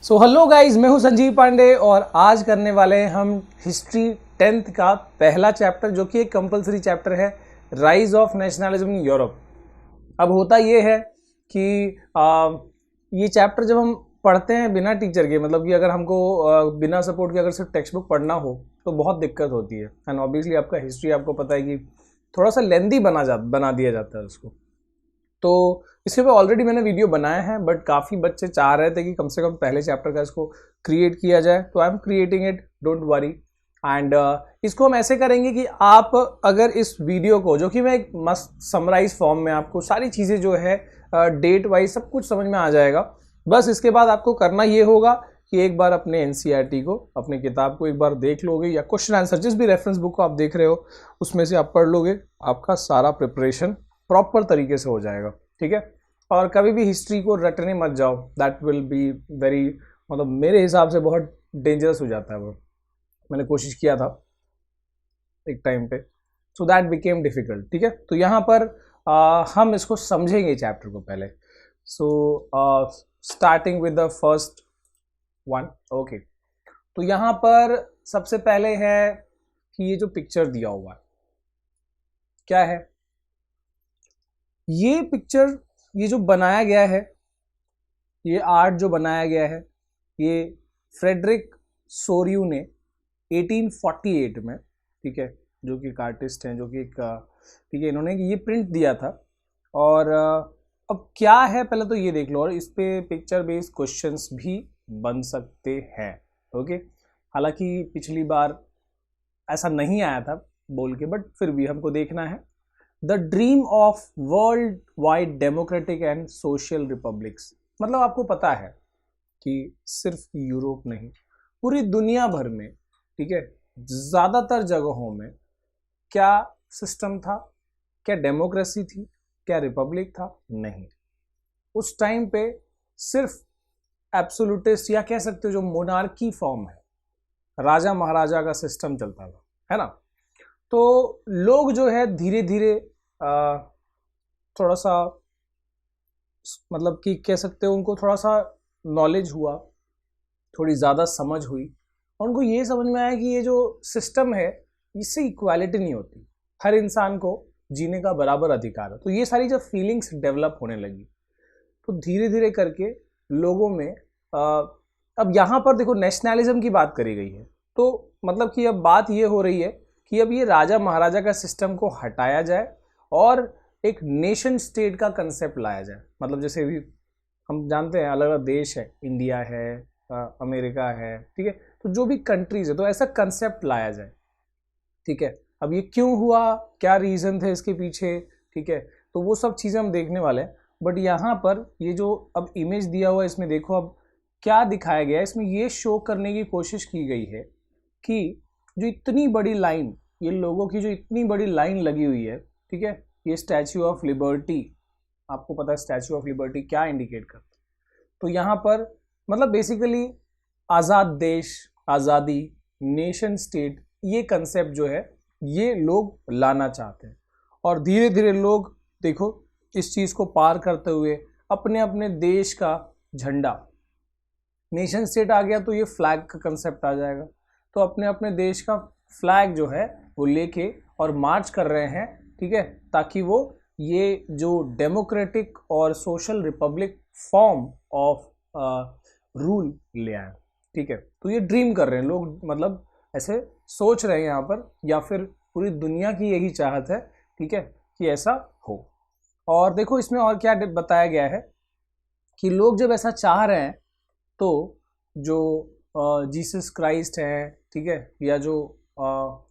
So hello guys, मैं हूं संजीव पांडे और आज करने वाले हैं हम हिस्ट्री 10th का पहला चैप्टर, जो कि एक कंपलसरी चैप्टर है, rise of nationalism in Europe. अब होता ये है कि ये चैप्टर जब हम पढ़ते हैं बिना टीचर के, मतलब कि अगर हमको बिना सपोर्ट के अगर सिर्फ टेक्स्ट बुक पढ़ना हो तो बहुत दिक्कत होती है। एंड ऑब्वियसली आपका हिस्ट्री आपको पता है कि थोड़ा सा लेंदी बना दिया जाता है उसको। तो इसके ऊपर ऑलरेडी मैंने वीडियो बनाया है, बट काफ़ी बच्चे चाह रहे थे कि कम से कम पहले चैप्टर का इसको क्रिएट किया जाए, तो I am creating it, don't worry. And इसको हम ऐसे करेंगे कि आप अगर इस वीडियो को, जो कि मैं एक मस्त समराइज फॉर्म में आपको सारी चीज़ें जो है डेट वाइज सब कुछ समझ में आ जाएगा। बस इसके बाद आपको करना ये होगा कि एक बार अपने एनसीईआरटी को, अपनी किताब को एक बार देख लोगे, या क्वेश्चन आंसर जिस भी रेफरेंस बुक को आप देख रहे हो उसमें से आप पढ़ लोगे, आपका सारा प्रिपरेशन प्रॉपर तरीके से हो जाएगा। ठीक है, और कभी भी हिस्ट्री को रटने मत जाओ, दैट विल बी वेरी, मतलब मेरे हिसाब से बहुत डेंजरस हो जाता है वो। मैंने कोशिश किया था एक टाइम पे, सो दैट बिकेम डिफिकल्ट। ठीक है, तो यहाँ पर हम इसको समझेंगे चैप्टर को पहले। So starting with the first one. Okay, तो यहाँ पर सबसे पहले है कि ये जो पिक्चर दिया हुआ है क्या है। ये पिक्चर, ये जो बनाया गया है, ये आर्ट जो बनाया गया है, ये फ्रेडरिक सोरियू ने 1848 में, ठीक है, जो कि एक आर्टिस्ट हैं, जो कि एक, ठीक है, इन्होंने ये प्रिंट दिया था। और अब क्या है पहले तो ये देख लो, और इस पे पिक्चर बेस्ड क्वेश्चंस भी बन सकते हैं। ओके, हालांकि पिछली बार ऐसा नहीं आया था बोल के, बट फिर भी हमको देखना है। The dream of world wide democratic and social republics, मतलब आपको पता है कि सिर्फ यूरोप नहीं, पूरी दुनिया भर में, ठीक है, ज़्यादातर जगहों में क्या सिस्टम था, क्या डेमोक्रेसी थी, क्या रिपब्लिक था? नहीं। उस टाइम पे सिर्फ एब्सोल्यूटिस्ट, या कह सकते हो जो मोनार्की फॉर्म है, राजा महाराजा का सिस्टम चलता था, है ना। तो लोग जो है धीरे धीरे थोड़ा सा, मतलब कि कह सकते हो उनको थोड़ा सा नॉलेज हुआ, थोड़ी ज़्यादा समझ हुई, और उनको ये समझ में आया कि ये जो सिस्टम है इससे इक्वालिटी नहीं होती, हर इंसान को जीने का बराबर अधिकार है। तो ये सारी जब फीलिंग्स डेवलप होने लगी, तो धीरे धीरे करके लोगों में अब यहाँ पर देखो नेशनलिज्म की बात करी गई है, तो मतलब कि अब बात ये हो रही है कि अब ये राजा महाराजा का सिस्टम को हटाया जाए और एक नेशन स्टेट का कंसेप्ट लाया जाए। मतलब जैसे भी हम जानते हैं अलग अलग देश है, इंडिया है, अमेरिका है, ठीक है, तो जो भी कंट्रीज है, तो ऐसा कंसेप्ट लाया जाए। ठीक है, अब ये क्यों हुआ, क्या रीज़न थे इसके पीछे, ठीक है, तो वो सब चीज़ें हम देखने वाले हैं। बट यहाँ पर ये जो अब इमेज दिया हुआ है, इसमें देखो अब क्या दिखाया गया है। इसमें ये शो करने की कोशिश की गई है कि जो इतनी बड़ी लाइन, ये लोगों की जो इतनी बड़ी लाइन लगी हुई है, ठीक है, ये स्टैच्यू ऑफ लिबर्टी, आपको पता है स्टैच्यू ऑफ लिबर्टी क्या इंडिकेट करता है। तो यहाँ पर मतलब बेसिकली आज़ाद देश, आज़ादी, नेशन स्टेट, ये कंसेप्ट जो है ये लोग लाना चाहते हैं। और धीरे धीरे लोग देखो इस चीज़ को पार करते हुए अपने अपने देश का झंडा, नेशन स्टेट आ गया तो ये फ्लैग का कंसेप्ट आ जाएगा, तो अपने अपने देश का फ्लैग जो है वो लेके और मार्च कर रहे हैं, ठीक है, ताकि वो ये जो डेमोक्रेटिक और social Republic form of rule ले आए। ठीक है, तो ये ड्रीम कर रहे हैं लोग, मतलब ऐसे सोच रहे हैं यहाँ पर, या फिर पूरी दुनिया की यही चाहत है, ठीक है, कि ऐसा हो। और देखो इसमें और क्या बताया गया है कि लोग जब ऐसा चाह रहे हैं तो जो जीसस क्राइस्ट है, ठीक है, या जो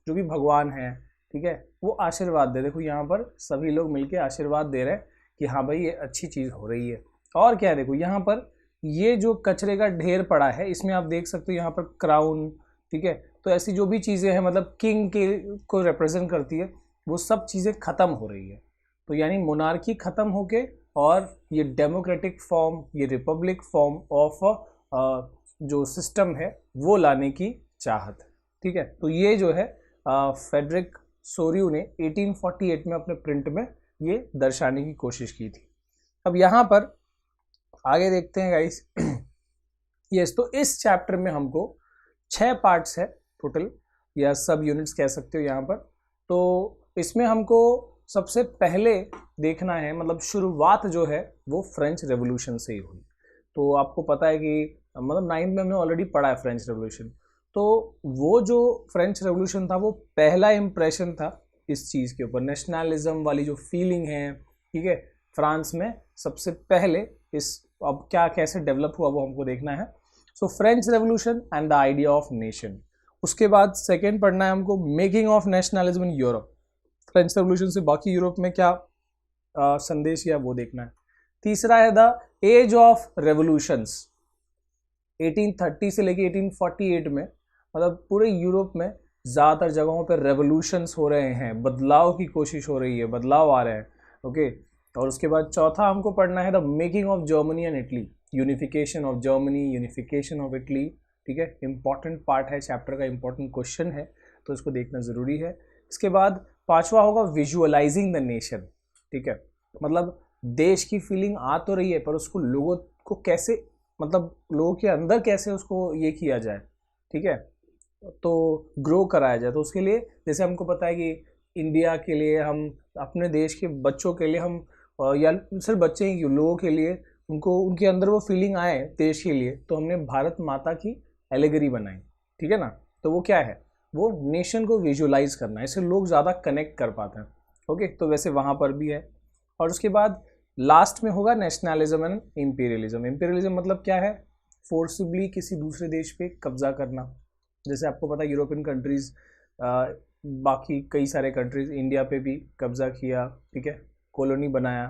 भी भगवान है, ठीक है, वो आशीर्वाद दे। देखो यहाँ पर सभी लोग मिलके आशीर्वाद दे रहे हैं कि हाँ भाई ये अच्छी चीज़ हो रही है। और क्या है, देखो यहाँ पर ये जो कचरे का ढेर पड़ा है, इसमें आप देख सकते हो यहाँ पर क्राउन, ठीक है, तो ऐसी जो भी चीज़ें हैं, मतलब किंग के को रिप्रेजेंट करती है, वो सब चीज़ें ख़त्म हो रही है। तो यानी मोनार्की ख़त्म होके और ये डेमोक्रेटिक फॉर्म, ये रिपब्लिक फॉर्म ऑफ जो सिस्टम है वो लाने की चाहत है। ठीक है, तो ये जो है फ्रेडरिक सोरियू ने 1848 में अपने प्रिंट में ये दर्शाने की कोशिश की थी। अब यहाँ पर आगे देखते हैं गाइस यस, तो इस चैप्टर में हमको 6 पार्ट्स है टोटल, या सब यूनिट्स कह सकते हो यहाँ पर। तो इसमें हमको सबसे पहले देखना है, मतलब शुरुआत जो है वो फ्रेंच रेवोल्यूशन से ही हुई। तो आपको पता है कि मतलब 9th में हमने ऑलरेडी पढ़ा है फ्रेंच रेवोल्यूशन। तो वो जो फ्रेंच रेवोल्यूशन था वो पहला इम्प्रेशन था इस चीज़ के ऊपर, नेशनलिज्म वाली जो फीलिंग है, ठीक है, फ्रांस में सबसे पहले इस, अब क्या कैसे डेवलप हुआ वो हमको देखना है। सो French revolution and the idea of nation. उसके बाद सेकेंड पढ़ना है हमको making of nationalism in Europe. French revolution से बाकी यूरोप में क्या संदेश या वो देखना है। तीसरा है द एज ऑफ रेवोल्यूशंस। 1830 से लेके 1848 में मतलब पूरे यूरोप में ज़्यादातर जगहों पर रेवोल्यूशंस हो रहे हैं, बदलाव की कोशिश हो रही है, बदलाव आ रहे हैं। ओके, और उसके बाद चौथा हमको पढ़ना है the making of Germany and Italy. Unification of Germany, unification of Italy, ठीक है, इंपॉर्टेंट पार्ट है चैप्टर का, इंपॉर्टेंट क्वेश्चन है, तो इसको देखना ज़रूरी है। इसके बाद पांचवा होगा विजुअलाइजिंग द नेशन, ठीक है, मतलब देश की फीलिंग आ तो रही है पर उसको लोगों को कैसे, मतलब लोगों के अंदर कैसे उसको ये किया जाए, ठीक है, तो ग्रो कराया जाए। तो उसके लिए जैसे हमको पता है कि इंडिया के लिए हम अपने देश के बच्चों के लिए हम, या सिर्फ बच्चे ही क्यों, लोगों के लिए उनको उनके अंदर वो फीलिंग आए देश के लिए, तो हमने भारत माता की एलेगरी बनाई, ठीक है ना। तो वो क्या है, वो नेशन को विजुअलाइज करना है, इससे लोग ज़्यादा कनेक्ट कर पाते हैं। ओके, तो वैसे वहाँ पर भी है। और उसके बाद लास्ट में होगा नेशनलिज्म एंड इम्पीरियलिज्म। इम्पीरियलिज्म मतलब क्या है, फोर्सिबली किसी दूसरे देश पे कब्जा करना। जैसे आपको पता है यूरोपियन कंट्रीज़, बाकी कई सारे कंट्रीज़ इंडिया पे भी कब्जा किया, ठीक है, कॉलोनी बनाया,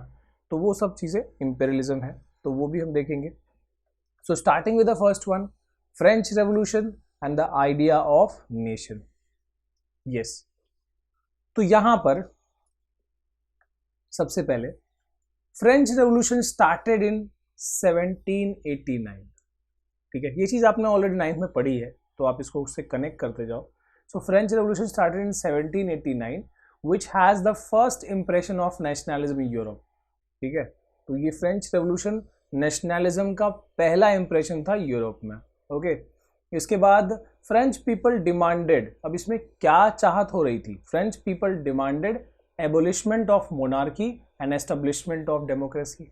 तो वो सब चीज़ें इम्पीरियलिज्म है, तो वो भी हम देखेंगे। So starting with the first one, French revolution and the idea of nation. Yes, तो यहां पर सबसे पहले फ्रेंच रेवोल्यूशन स्टार्टेड इन 1789, ठीक है, ये चीज़ आपने ऑलरेडी 9th में पढ़ी है, तो आप इसको उससे कनेक्ट करते जाओ। सो French revolution started in 1789 which has the first impression of nationalism in Europe, ठीक है, तो ये फ्रेंच रेवोल्यूशन नेशनलिज्म का पहला इंप्रेशन था यूरोप में। ओके, इसके बाद फ्रेंच पीपल डिमांडेड, अब इसमें क्या चाहत हो रही थी, French people demanded abolishment of monarchy and establishment of democracy.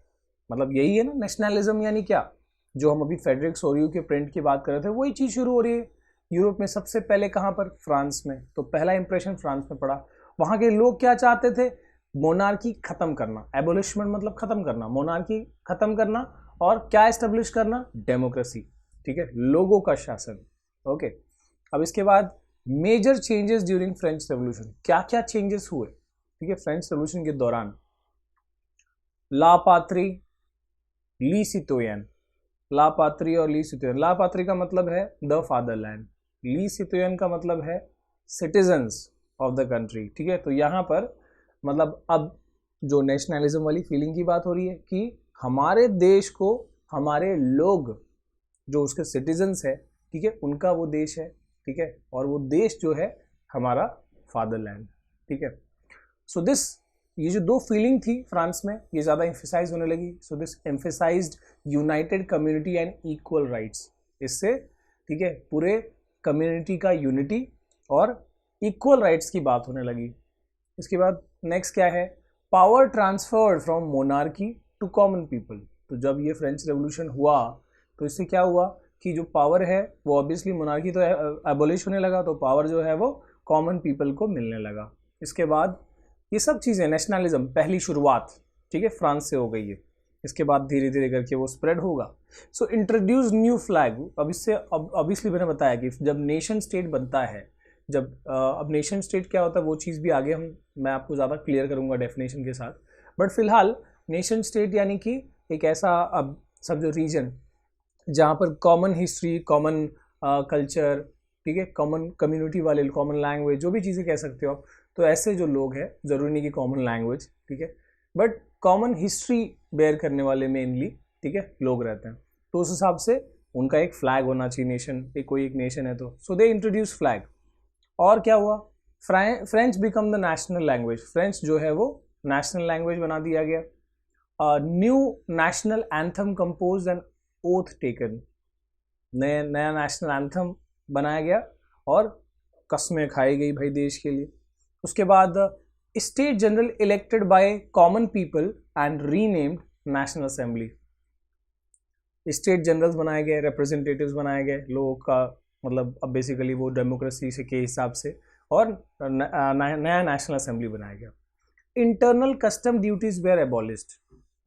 मतलब यही है ना नेशनलिज्म, यानी क्या, जो हम अभी फेडरिक सोरियो के प्रिंट की बात कर रहे थे, वही चीज़ शुरू हो रही है यूरोप में। सबसे पहले कहाँ पर, फ्रांस में, तो पहला इंप्रेशन फ्रांस में पड़ा। वहाँ के लोग क्या चाहते थे, मोनार्की खत्म करना, एबोलिशमेंट मतलब खत्म करना, मोनार्की खत्म करना, और क्या एस्टेब्लिश करना, डेमोक्रेसी, ठीक है, लोगों का शासन। ओके, अब इसके बाद major changes during French revolution, क्या क्या चेंजेस हुए, ठीक है, फ्रेंच रेवोल्यूशन के दौरान। ला पात्री, ली सितोयन, ला पात्री और ली सितोयन। ला पात्री का मतलब है द फादरलैंड, ली सितोयन का मतलब है सिटीजन्स ऑफ द कंट्री, ठीक है। तो यहाँ पर मतलब अब जो नेशनलिज्म वाली फीलिंग की बात हो रही है कि हमारे देश को, हमारे लोग जो उसके सिटीजन्स है, ठीक है, उनका वो देश है, ठीक है, और वो देश जो है हमारा फादरलैंड, ठीक है। सो दिस, ये जो दो फीलिंग थी फ्रांस में, ये ज़्यादा एम्फेसाइज होने लगी। So this emphasised United community and equal rights, इससे, ठीक है, पूरे कम्युनिटी का यूनिटी और इक्वल राइट्स की बात होने लगी। इसके बाद नेक्स्ट क्या है, power transferred from monarchy to common people. तो जब ये फ्रेंच रेवोल्यूशन हुआ तो इससे क्या हुआ कि जो पावर है वो ऑब्वियसली मोनार्की तो एबोलिश होने लगा, तो पावर जो है वो कॉमन पीपल को मिलने लगा। इसके बाद ये सब चीज़ें, नेशनलिज्म पहली शुरुआत, ठीक है, फ्रांस से हो गई है। इसके बाद धीरे धीरे करके वो स्प्रेड होगा। सो इंट्रोड्यूस न्यू फ्लैग। अब इससे ऑब्वियसली मैंने बताया कि जब नेशन स्टेट बनता है, जब अब नेशन स्टेट क्या होता है वो चीज़ भी आगे मैं आपको ज़्यादा क्लियर करूँगा डेफिनेशन के साथ, बट फिलहाल नेशन स्टेट यानी कि एक ऐसा अब सब जो रीजन जहाँ पर कॉमन हिस्ट्री, कॉमन कल्चर, ठीक है, कॉमन कम्युनिटी वाले, कॉमन लैंग्वेज, जो भी चीज़ें कह सकते हो आप, तो ऐसे जो लोग हैं, ज़रूरी नहीं कि कॉमन लैंग्वेज, ठीक है, बट कॉमन हिस्ट्री बेयर करने वाले मेनली, ठीक है, लोग रहते हैं, तो उस हिसाब से उनका एक फ्लैग होना चाहिए, नेशन, कोई एक नेशन है तो। सो दे इंट्रोड्यूस फ्लैग। और क्या हुआ, French become the national language, French जो है वो नेशनल लैंग्वेज बना दिया गया। New national anthem compose and oath taken, नया नेशनल एंथम बनाया गया और कस्में खाई गई भाई देश के लिए। उसके बाद state general elected by common people and renamed national assembly. State generals बनाए गए, रिप्रेजेंटेटिव्स बनाए गए लोगों का, मतलब अब बेसिकली वो डेमोक्रेसी से के हिसाब से, और नया नेशनल असेंबली बनाया गया। Internal custom duties were abolished,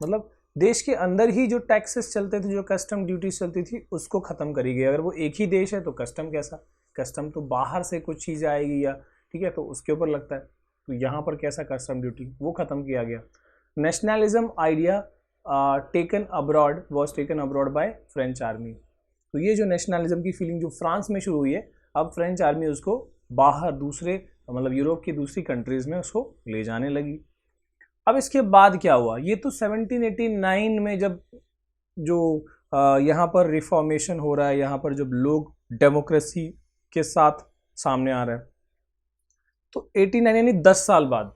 मतलब देश के अंदर ही जो टैक्सेस चलते थे, जो कस्टम ड्यूटीज चलती थी, उसको खत्म करी गई। अगर वो एक ही देश है तो कस्टम कैसा, कस्टम तो बाहर से कुछ चीज़ आएगी या ठीक है तो उसके ऊपर लगता है, तो यहाँ पर कैसा कस्टम ड्यूटी, वो खत्म किया गया। Nationalism idea taken abroad was taken abroad by French army. तो ये जो नेशनलिज्म की फीलिंग जो फ्रांस में शुरू हुई है, अब फ्रेंच आर्मी उसको बाहर दूसरे मतलब यूरोप की दूसरी कंट्रीज में उसको ले जाने लगी। अब इसके बाद क्या हुआ, ये तो 1789 में जब जो यहाँ पर रिफॉर्मेशन हो रहा है, यहाँ पर जब लोग डेमोक्रेसी के साथ सामने आ रहे हैं, तो 89 यानी 10 साल बाद,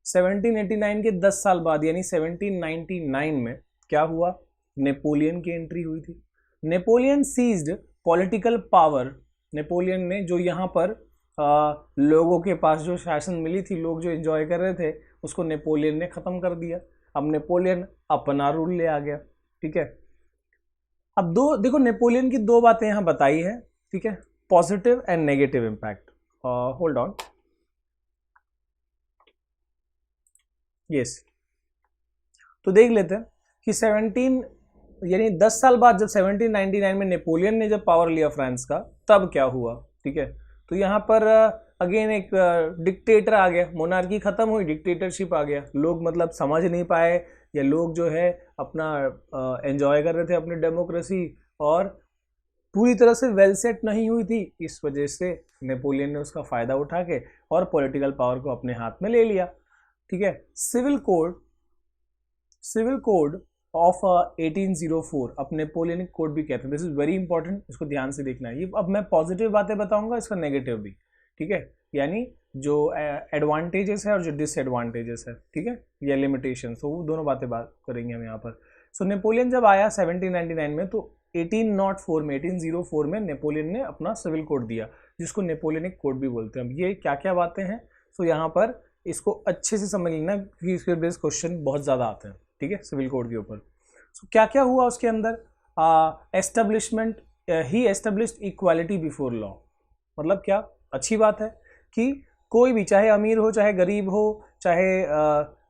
1789 के 10 साल बाद यानी 1799 में क्या हुआ, नेपोलियन की एंट्री हुई थी। Napoleon seized political power, Napoleon ने जो यहाँ पर लोगों के पास जो शासन मिली थी, लोग जो एंजॉय कर रहे थे, उसको नेपोलियन ने ख़त्म कर दिया। अब नेपोलियन अपना रूल ले आ गया, ठीक है। अब देखो नेपोलियन की दो बातें यहाँ बताई है, ठीक है, positive and negative impact. Hold on, yes, तो देख लेते हैं कि 17 यानी 10 साल बाद जब 1799 में नेपोलियन ने जब पावर लिया फ्रांस का, तब क्या हुआ, ठीक है। तो यहाँ पर अगेन एक डिक्टेटर आ गया, मोनार्की खत्म हुई, डिक्टेटरशिप आ गया। लोग मतलब समझ नहीं पाए, या लोग जो है अपना एंजॉय कर रहे थे अपनी डेमोक्रेसी, और पूरी तरह से वेल सेट नहीं हुई थी। इस वजह से नेपोलियन ने उसका फ़ायदा उठा के और पॉलिटिकल पावर को अपने हाथ में ले लिया, ठीक है। सिविल कोड ऑफ 1804, अब नेपोलियनिक कोड भी कहते हैं। दिस इज वेरी इंपॉर्टेंट, इसको ध्यान से देखना है। ये अब मैं पॉजिटिव बातें बताऊंगा, इसका नेगेटिव भी, ठीक है, यानी जो एडवांटेजेस है और जो डिसएडवांटेजेस है, ठीक है, या लिमिटेशन, तो वो दोनों बातें बात करेंगे हम यहाँ पर। सो नेपोलियन जब आया 1799 में, तो 1804 में नेपोलियन ने अपना सिविल कोड दिया, जिसको नेपोलियनिक कोड भी बोलते हैं। अब ये क्या क्या बातें हैं, सो यहाँ पर इसको अच्छे से समझ लेना, क्योंकि इसके बेस क्वेश्चन बहुत ज़्यादा आते हैं, ठीक है, सिविल कोड के ऊपर। सो क्या क्या हुआ उसके अंदर, एस्टेब्लिशमेंट, ही एस्टेब्लिश्ड इक्वालिटी बिफोर लॉ, मतलब क्या अच्छी बात है कि कोई भी, चाहे अमीर हो, चाहे गरीब हो, चाहे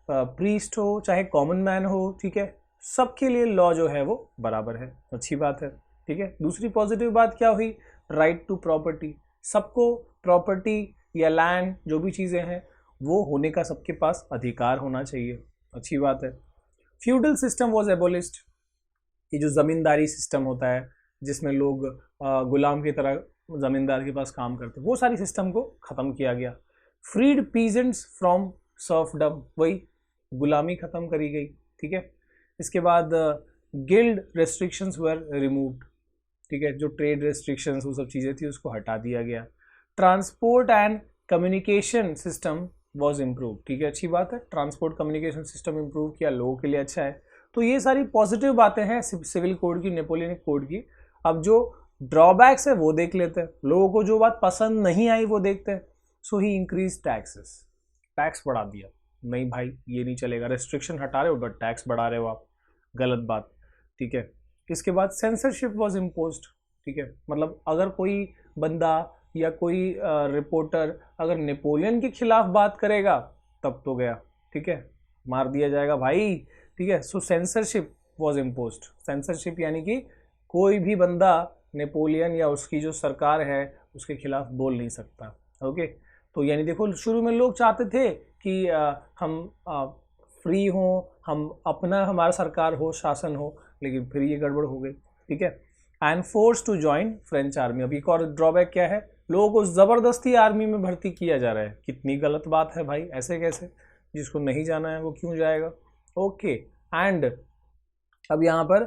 प्रीस्ट हो, चाहे कॉमन मैन हो, ठीक है, सबके लिए लॉ जो है वो बराबर है, अच्छी बात है, ठीक है। दूसरी पॉजिटिव बात क्या हुई, राइट टू प्रॉपर्टी, सबको प्रॉपर्टी या लैंड जो भी चीज़ें हैं वो होने का सबके पास अधिकार होना चाहिए, अच्छी बात है। फ्यूडल सिस्टम वॉज एबोलिस्ड, ये जो ज़मींदारी सिस्टम होता है जिसमें लोग गुलाम की तरह ज़मींदार के पास काम करते, वो सारी सिस्टम को ख़त्म किया गया। फ्रीड पीजेंट्स फ्रॉम सर्फडम, वही गुलामी ख़त्म करी गई, ठीक है। इसके बाद गिल्ड रेस्ट्रिक्शंस वर रिमूव्ड, ठीक है, जो ट्रेड रेस्ट्रिक्शंस वो सब चीज़ें थी उसको हटा दिया गया। Transport and communication system was improve, ठीक है, अच्छी बात है, ट्रांसपोर्ट कम्युनिकेशन सिस्टम इम्प्रूव किया, लोगों के लिए अच्छा है। तो ये सारी पॉजिटिव बातें हैं सिविल कोड की, नेपोलियनिक कोड की। अब जो ड्रॉबैक्स है वो देख लेते हैं, लोगों को जो बात पसंद नहीं आई वो देखते हैं। सो ही इंक्रीज टैक्सेस, टैक्स बढ़ा दिया, नहीं भाई ये नहीं चलेगा, रेस्ट्रिक्शन हटा रहे हो बट टैक्स बढ़ा रहे हो आप, गलत बात, ठीक है। इसके बाद सेंसरशिप वॉज इम्पोज्ड, ठीक है, मतलब अगर कोई बंदा या कोई रिपोर्टर अगर नेपोलियन के खिलाफ बात करेगा तब तो गया, ठीक है, मार दिया जाएगा भाई, ठीक है। सो सेंसरशिप वॉज इम्पोज्ड, सेंसरशिप यानी कि कोई भी बंदा नेपोलियन या उसकी जो सरकार है उसके खिलाफ बोल नहीं सकता, ओके। तो यानी देखो शुरू में लोग चाहते थे कि हम फ्री हों, हम अपना हमारा सरकार हो, शासन हो, लेकिन फिर ये गड़बड़ हो गई, ठीक है। And force to join French army, अभी एक और ड्रॉबैक क्या है, लोगों को ज़बरदस्ती आर्मी में भर्ती किया जा रहा है, कितनी गलत बात है भाई, ऐसे कैसे, जिसको नहीं जाना है वो क्यों जाएगा, ओके। एंड अब यहाँ पर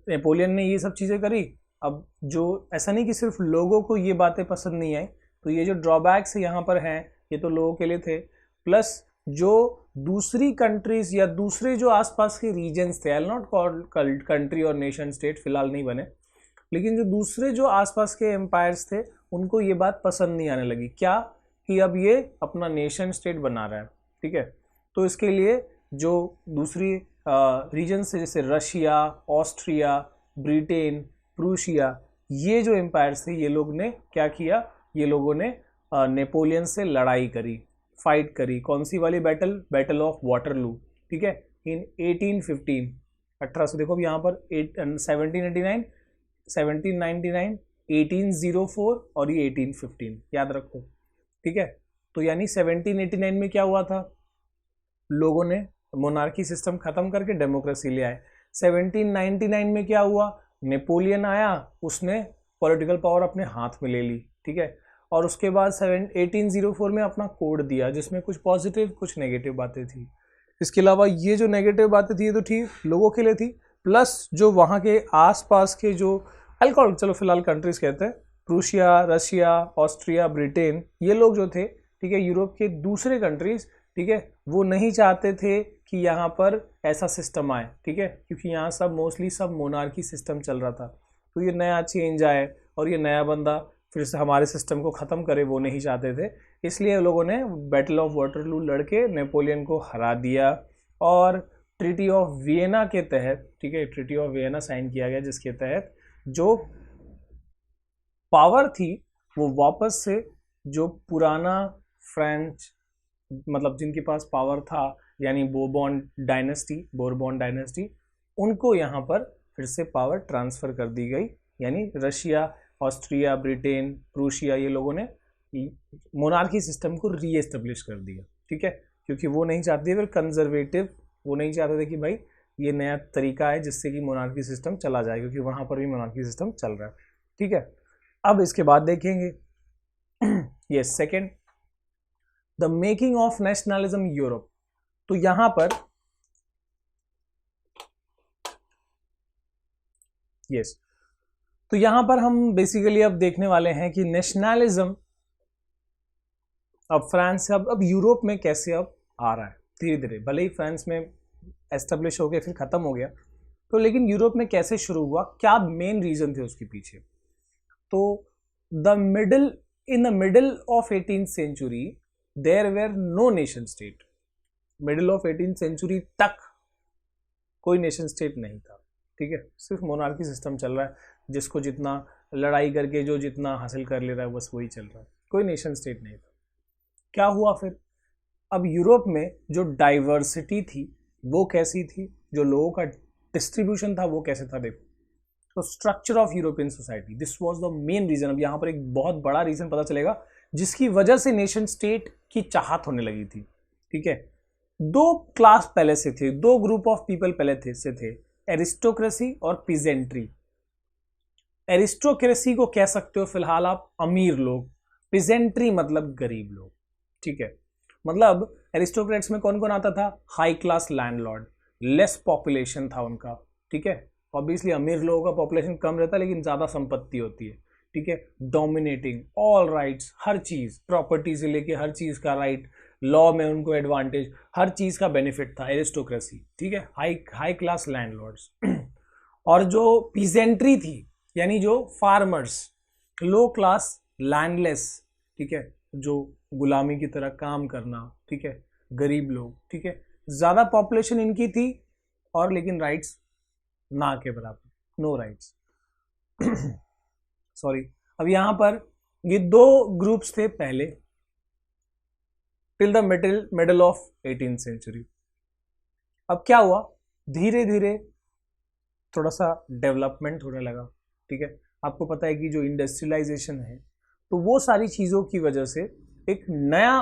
नेपोलियन ने ये सब चीज़ें करी, अब जो ऐसा नहीं कि सिर्फ लोगों को ये बातें पसंद नहीं आई, तो ये जो ड्रॉबैक्स यहाँ पर हैं ये तो लोगों के लिए थे, प्लस जो दूसरी कंट्रीज या दूसरे जो आसपास के रीजन्स थे, आई नॉट कॉल्ड कंट्री और नेशन स्टेट, फिलहाल नहीं बने, लेकिन जो दूसरे जो आसपास के एम्पायर्स थे उनको ये बात पसंद नहीं आने लगी, क्या कि अब ये अपना नेशन स्टेट बना रहा है, ठीक है। तो इसके लिए जो दूसरी रीजन से जैसे रशिया, ऑस्ट्रिया, ब्रिटेन, प्रूशिया, ये जो एम्पायर्स थे ये लोग ने क्या किया, ये लोगों ने नेपोलियन से लड़ाई करी, फाइट करी। कौन सी वाली बैटल? बैटल ऑफ वाटरलू, ठीक है, इन 1815। 1800 देखो यहाँ पर 1789, 1799, 1804 और ये 1815 याद रखो, ठीक है। तो यानी 1789 में क्या हुआ था, लोगों ने मोनार्की सिस्टम खत्म करके डेमोक्रेसी ले आए। 1799 में क्या हुआ, नेपोलियन आया, उसने पॉलिटिकल पावर अपने हाथ में ले ली, ठीक है। और उसके बाद 1804 में अपना कोड दिया जिसमें कुछ पॉजिटिव कुछ नेगेटिव बातें थी। इसके अलावा ये जो नेगेटिव बातें थी ये तो ठीक लोगों के लिए थी, प्लस जो वहाँ के आसपास के जो अल्कोहल, चलो फिलहाल कंट्रीज कहते हैं, प्रूशिया, रशिया, ऑस्ट्रिया, ब्रिटेन, ये लोग जो थे, ठीक है, यूरोप के दूसरे कंट्रीज, ठीक है, वो नहीं चाहते थे कि यहाँ पर ऐसा सिस्टम आए, ठीक है, क्योंकि यहाँ सब मोस्टली सब मोनार्की सिस्टम चल रहा था। तो ये नया चेंज आए और ये नया बंदा फिर से हमारे सिस्टम को ख़त्म करे, वो नहीं चाहते थे। इसलिए लोगों ने बैटल ऑफ वाटरलू लड़के नेपोलियन को हरा दिया और ट्रीटी ऑफ वियना के तहत, ठीक है, ट्रीटी ऑफ वियना साइन किया गया जिसके तहत जो पावर थी वो वापस से जो पुराना फ्रेंच, मतलब जिनके पास पावर था, यानी बोरबॉन डायनेस्टी, उनको यहाँ पर फिर से पावर ट्रांसफ़र कर दी गई। यानी रशिया, ऑस्ट्रिया, ब्रिटेन, प्रूशिया, ये लोगों ने मोनार्की सिस्टम को रीएस्टेब्लिश कर दिया, ठीक है, क्योंकि वो नहीं चाहते थे, फिर कंजर्वेटिव, वो नहीं चाहते थे कि भाई ये नया तरीका है जिससे कि मोनार्की सिस्टम चला जाए, क्योंकि वहाँ पर भी मोनार्की सिस्टम चल रहा है, ठीक है। अब इसके बाद देखेंगे ये second, the making of nationalism Europe. तो यहां पर यस, तो यहां पर हम बेसिकली अब देखने वाले हैं कि नेशनलिज्म अब फ्रांस से अब यूरोप में कैसे अब आ रहा है धीरे धीरे। भले ही फ्रांस में एस्टेब्लिश हो गया फिर खत्म हो गया, तो लेकिन यूरोप में कैसे शुरू हुआ, क्या मेन रीजन थे उसके पीछे। तो in the middle of 18th century there were no nation state. Middle of 18th century तक कोई नेशन स्टेट नहीं था, ठीक है, सिर्फ मोनार्की सिस्टम चल रहा है, जिसको जितना लड़ाई करके जो जितना हासिल कर ले रहा है बस वही चल रहा है, कोई नेशन स्टेट नहीं था। क्या हुआ फिर, अब यूरोप में जो डाइवर्सिटी थी वो कैसी थी, जो लोगों का डिस्ट्रीब्यूशन था वो कैसे था, देखो। तो structure of European society, this was the main reason. अब यहाँ पर एक बहुत बड़ा रीजन पता चलेगा जिसकी वजह से नेशन स्टेट की चाहत होने लगी थी, ठीक है। दो क्लास पहले से थे, दो ग्रुप ऑफ पीपल पहले से थे, एरिस्टोक्रेसी और पिजेंट्री। एरिस्टोक्रेसी को कह सकते हो फिलहाल आप अमीर लोग, पिजेंट्री मतलब गरीब लोग, ठीक है। मतलब एरिस्टोक्रेट्स में कौन कौन आता था, high class landlord, less population था उनका, ठीक है। ऑब्वियसली अमीर लोगों का पॉपुलेशन कम रहता है लेकिन ज्यादा संपत्ति होती है, ठीक है। डोमिनेटिंग ऑल राइट्स, हर चीज, प्रॉपर्टी से लेके हर चीज का राइट, लॉ में उनको एडवांटेज, हर चीज का बेनिफिट था, एरिस्टोक्रेसी, ठीक है, हाई क्लास लैंडलॉर्ड्स। और जो पीजेंट्री थी यानी जो फार्मर्स, लो क्लास लैंडलेस, ठीक है, जो गुलामी की तरह काम करना, ठीक है, गरीब लोग, ठीक है, ज्यादा पॉपुलेशन इनकी थी और लेकिन राइट्स ना के बराबर, नो राइट्स। सॉरी, अब यहां पर ये दो ग्रुप्स थे पहले till the middle of 18th century. अब क्या हुआ, धीरे धीरे थोड़ा सा डेवलपमेंट होने लगा, ठीक है। आपको पता है कि जो इंडस्ट्रियलाइजेशन है तो वो सारी चीजों की वजह से एक नया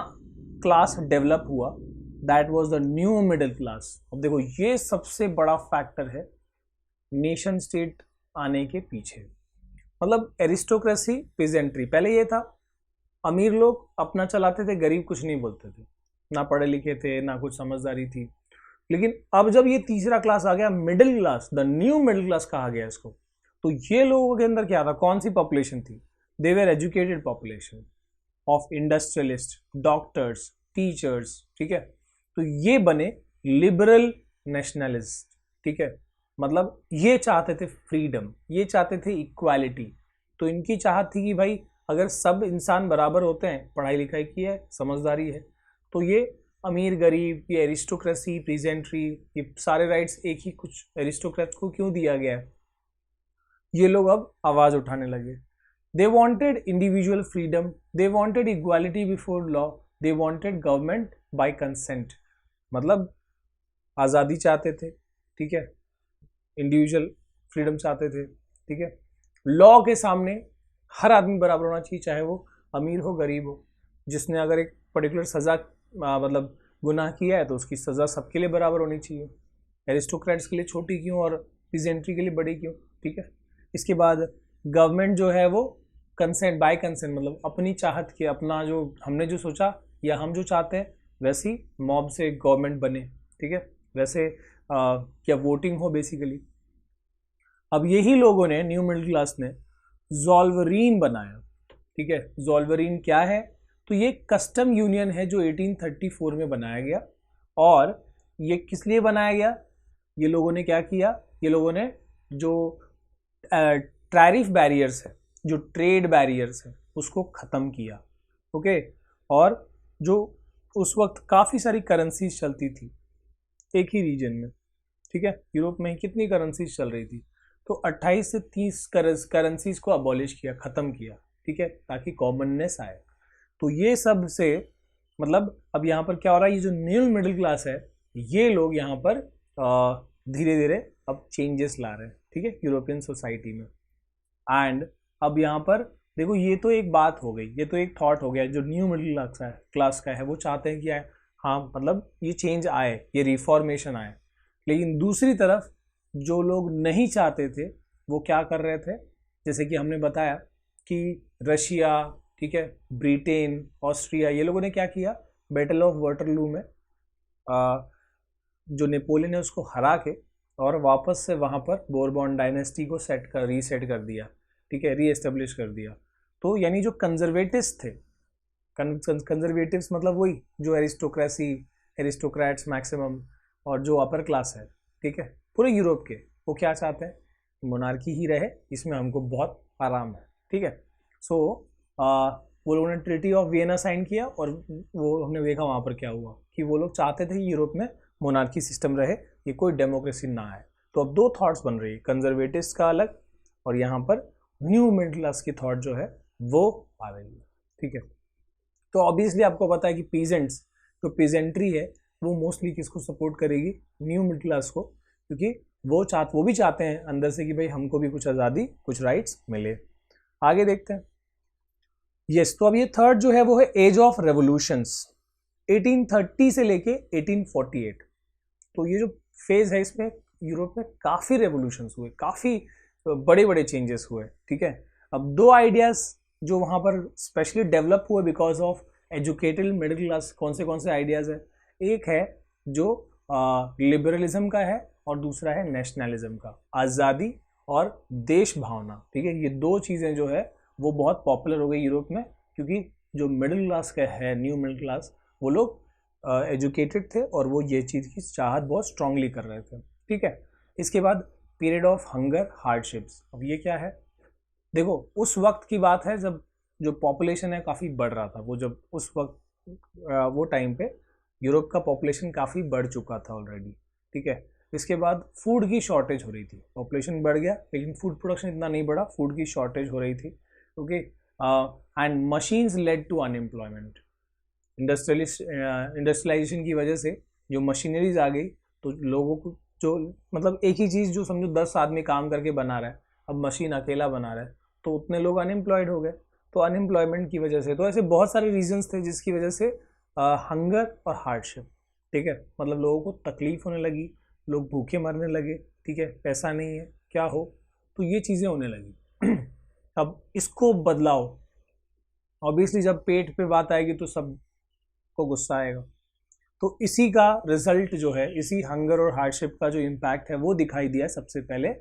क्लास डेवलप हुआ, that was the new middle class. अब देखो ये सबसे बड़ा फैक्टर है नेशन स्टेट आने के पीछे। मतलब एरिस्टोक्रेसी, पिजेंट्री, पहले ये था अमीर लोग अपना चलाते थे, गरीब कुछ नहीं बोलते थे, ना पढ़े लिखे थे ना कुछ समझदारी थी। लेकिन अब जब ये तीसरा क्लास आ गया, middle class, the new middle class कहा गया इसको, तो ये लोगों के अंदर क्या था, कौन सी पॉपुलेशन थी, they were educated population of industrialist, doctors, teachers, ठीक है। तो ये बने लिबरल नेशनलिस्ट, ठीक है, मतलब ये चाहते थे फ्रीडम, ये चाहते थे इक्वालिटी। तो इनकी चाहत थी कि भाई अगर सब इंसान बराबर होते हैं, पढ़ाई लिखाई की है, समझदारी है, तो ये अमीर गरीब, ये एरिस्टोक्रेसी, प्रीजेंट्री, ये सारे राइट्स एक ही कुछ एरिस्टोक्रेट को क्यों दिया गया है। ये लोग अब आवाज उठाने लगे। They wanted individual freedom, they wanted equality before law, they wanted government by consent. मतलब आज़ादी चाहते थे, ठीक है, इंडिविजुअल फ्रीडम चाहते थे, ठीक है, लॉ के सामने हर आदमी बराबर होना चाहिए, चाहे वो अमीर हो गरीब हो। जिसने अगर एक पर्टिकुलर सज़ा मतलब गुनाह किया है तो उसकी सज़ा सबके लिए बराबर होनी चाहिए। एरिस्टोक्रेट्स के लिए छोटी क्यों और पीजेंट्री के लिए बड़ी क्यों, ठीक है। इसके बाद गवर्नमेंट जो है वो कंसेंट, बाय कंसेंट, मतलब अपनी चाहत के, अपना जो हमने जो सोचा या हम जो चाहते हैं वैसी मॉब से गवर्नमेंट बने, ठीक है, वैसे क्या वोटिंग हो बेसिकली। अब यही लोगों ने, न्यू मिडिल क्लास ने ज़ोल्वरीन बनाया, ठीक है। ज़ोल्वरीन क्या है? तो ये कस्टम यूनियन है जो 1834 में बनाया गया। और ये किस लिए बनाया गया? ये लोगों ने क्या किया, ये लोगों ने जो टैरिफ बैरियर्स है, जो ट्रेड बैरियर्स है, उसको ख़त्म किया, ओके। और जो उस वक्त काफ़ी सारी करेंसीज चलती थी एक ही रीजन में, ठीक है, यूरोप में कितनी करेंसीज चल रही थी, तो 28 से 30 करेंसीज को अबॉलिश किया, ख़त्म किया, ठीक है, ताकि कॉमननेस आए। तो ये सब से मतलब अब यहाँ पर क्या हो रहा है, ये जो न्यू मिडिल क्लास है, ये लोग यहाँ पर धीरे धीरे अब चेंजेस ला रहे हैं, ठीक है, यूरोपियन सोसाइटी में। एंड अब यहाँ पर देखो, ये तो एक बात हो गई, ये तो एक थॉट हो गया, जो न्यू मिडिल क्लास का है वो चाहते हैं कि आए, हाँ, मतलब ये चेंज आए, ये रिफॉर्मेशन आए। लेकिन दूसरी तरफ जो लोग नहीं चाहते थे वो क्या कर रहे थे, जैसे कि हमने बताया कि रशिया, ठीक है, ब्रिटेन, ऑस्ट्रिया, ये लोगों ने क्या किया, बैटल ऑफ वाटरलू में जो नेपोलियन है उसको हरा के और वापस से वहाँ पर बोरबॉन डायनेस्टी को रीसेट कर दिया, ठीक है, रीएस्टेब्लिश कर दिया। तो यानी जो कंजर्वेटिव्स थे, कंजर्वेटिव्स मतलब वही जो एरिस्टोक्रेसी, एरिस्टोक्रेट्स मैक्सिमम, और जो अपर क्लास है, ठीक है, पूरे यूरोप के, वो क्या चाहते हैं, मोनार्की ही रहे, इसमें हमको बहुत आराम है, ठीक है। सो वो लोगों ने ट्रीटी ऑफ वियना साइन किया और वो हमने देखा वहाँ पर क्या हुआ कि वो लोग चाहते थे यूरोप में मोनार्की सिस्टम रहे, ये कोई डेमोक्रेसी ना आए। तो अब दो थॉट्स बन रही है, कंजर्वेटिव्स का अलग और यहाँ पर न्यू मिडिल क्लास की थॉट जो है वो आ रही है, ठीक है। तो ऑब्वियसली आपको पता है कि पीजेंट्स, जो पीजेंट्री है वो मोस्टली किसको सपोर्ट करेगी, न्यू मिडिल क्लास को, क्योंकि वो भी चाहते हैं अंदर से कि भाई हमको भी कुछ आज़ादी, कुछ राइट्स मिले। आगे देखते हैं। यस, तो अब ये थर्ड जो है वो है एज ऑफ रेवोल्यूशंस, 1830 से लेके 1848। तो ये जो फेज है इसमें यूरोप में काफ़ी रेवोल्यूशंस हुए, काफ़ी बड़े बड़े चेंजेस हुए, ठीक है। अब दो आइडियाज़ जो वहाँ पर स्पेशली डेवलप हुए because of educated middle class, कौन से आइडियाज़ है, एक है जो लिबरलिज्म का है और दूसरा है नेशनलिज्म का, आज़ादी और देश भावना, ठीक है। ये दो चीज़ें जो है वो बहुत पॉपुलर हो गई यूरोप में, क्योंकि जो मिडिल क्लास का है, न्यू मिडिल क्लास, वो लोग एजुकेटेड थे और वो ये चीज़ की चाहत बहुत स्ट्रांगली कर रहे थे, ठीक है। इसके बाद पीरियड ऑफ हंगर, हार्डशिप्स। अब ये क्या है, देखो उस वक्त की बात है जब जो पॉपुलेशन है काफ़ी बढ़ रहा था, वो जब उस वक्त वो टाइम पे यूरोप का पॉपुलेशन काफ़ी बढ़ चुका था ऑलरेडी, ठीक है। इसके बाद फूड की शॉर्टेज हो रही थी, पॉपुलेशन बढ़ गया लेकिन फूड प्रोडक्शन इतना नहीं बढ़ा, फूड की शॉर्टेज हो रही थी, okay. And machines led to unemployment, industrialisation की वजह से जो मशीनरीज आ गई तो लोगों को जो मतलब एक ही चीज़ जो समझो 10 आदमी काम करके बना रहा है, अब मशीन अकेला बना रहा है, तो उतने लोग अनएम्प्लॉयड हो गए। तो अनएम्प्लॉयमेंट की वजह से, तो ऐसे बहुत सारे रीजंस थे जिसकी वजह से हंगर और हार्डशिप, ठीक है, मतलब लोगों को तकलीफ होने लगी, लोग भूखे मरने लगे, ठीक है, पैसा नहीं है, क्या हो, तो ये चीज़ें होने लगी। अब इसको बदलाओ, ऑब्वियसली जब पेट पे बात आएगी तो सबको गुस्सा आएगा, तो इसी का रिजल्ट जो है, इसी हंगर और हार्डशिप का जो इम्पैक्ट है वो दिखाई दिया सबसे पहले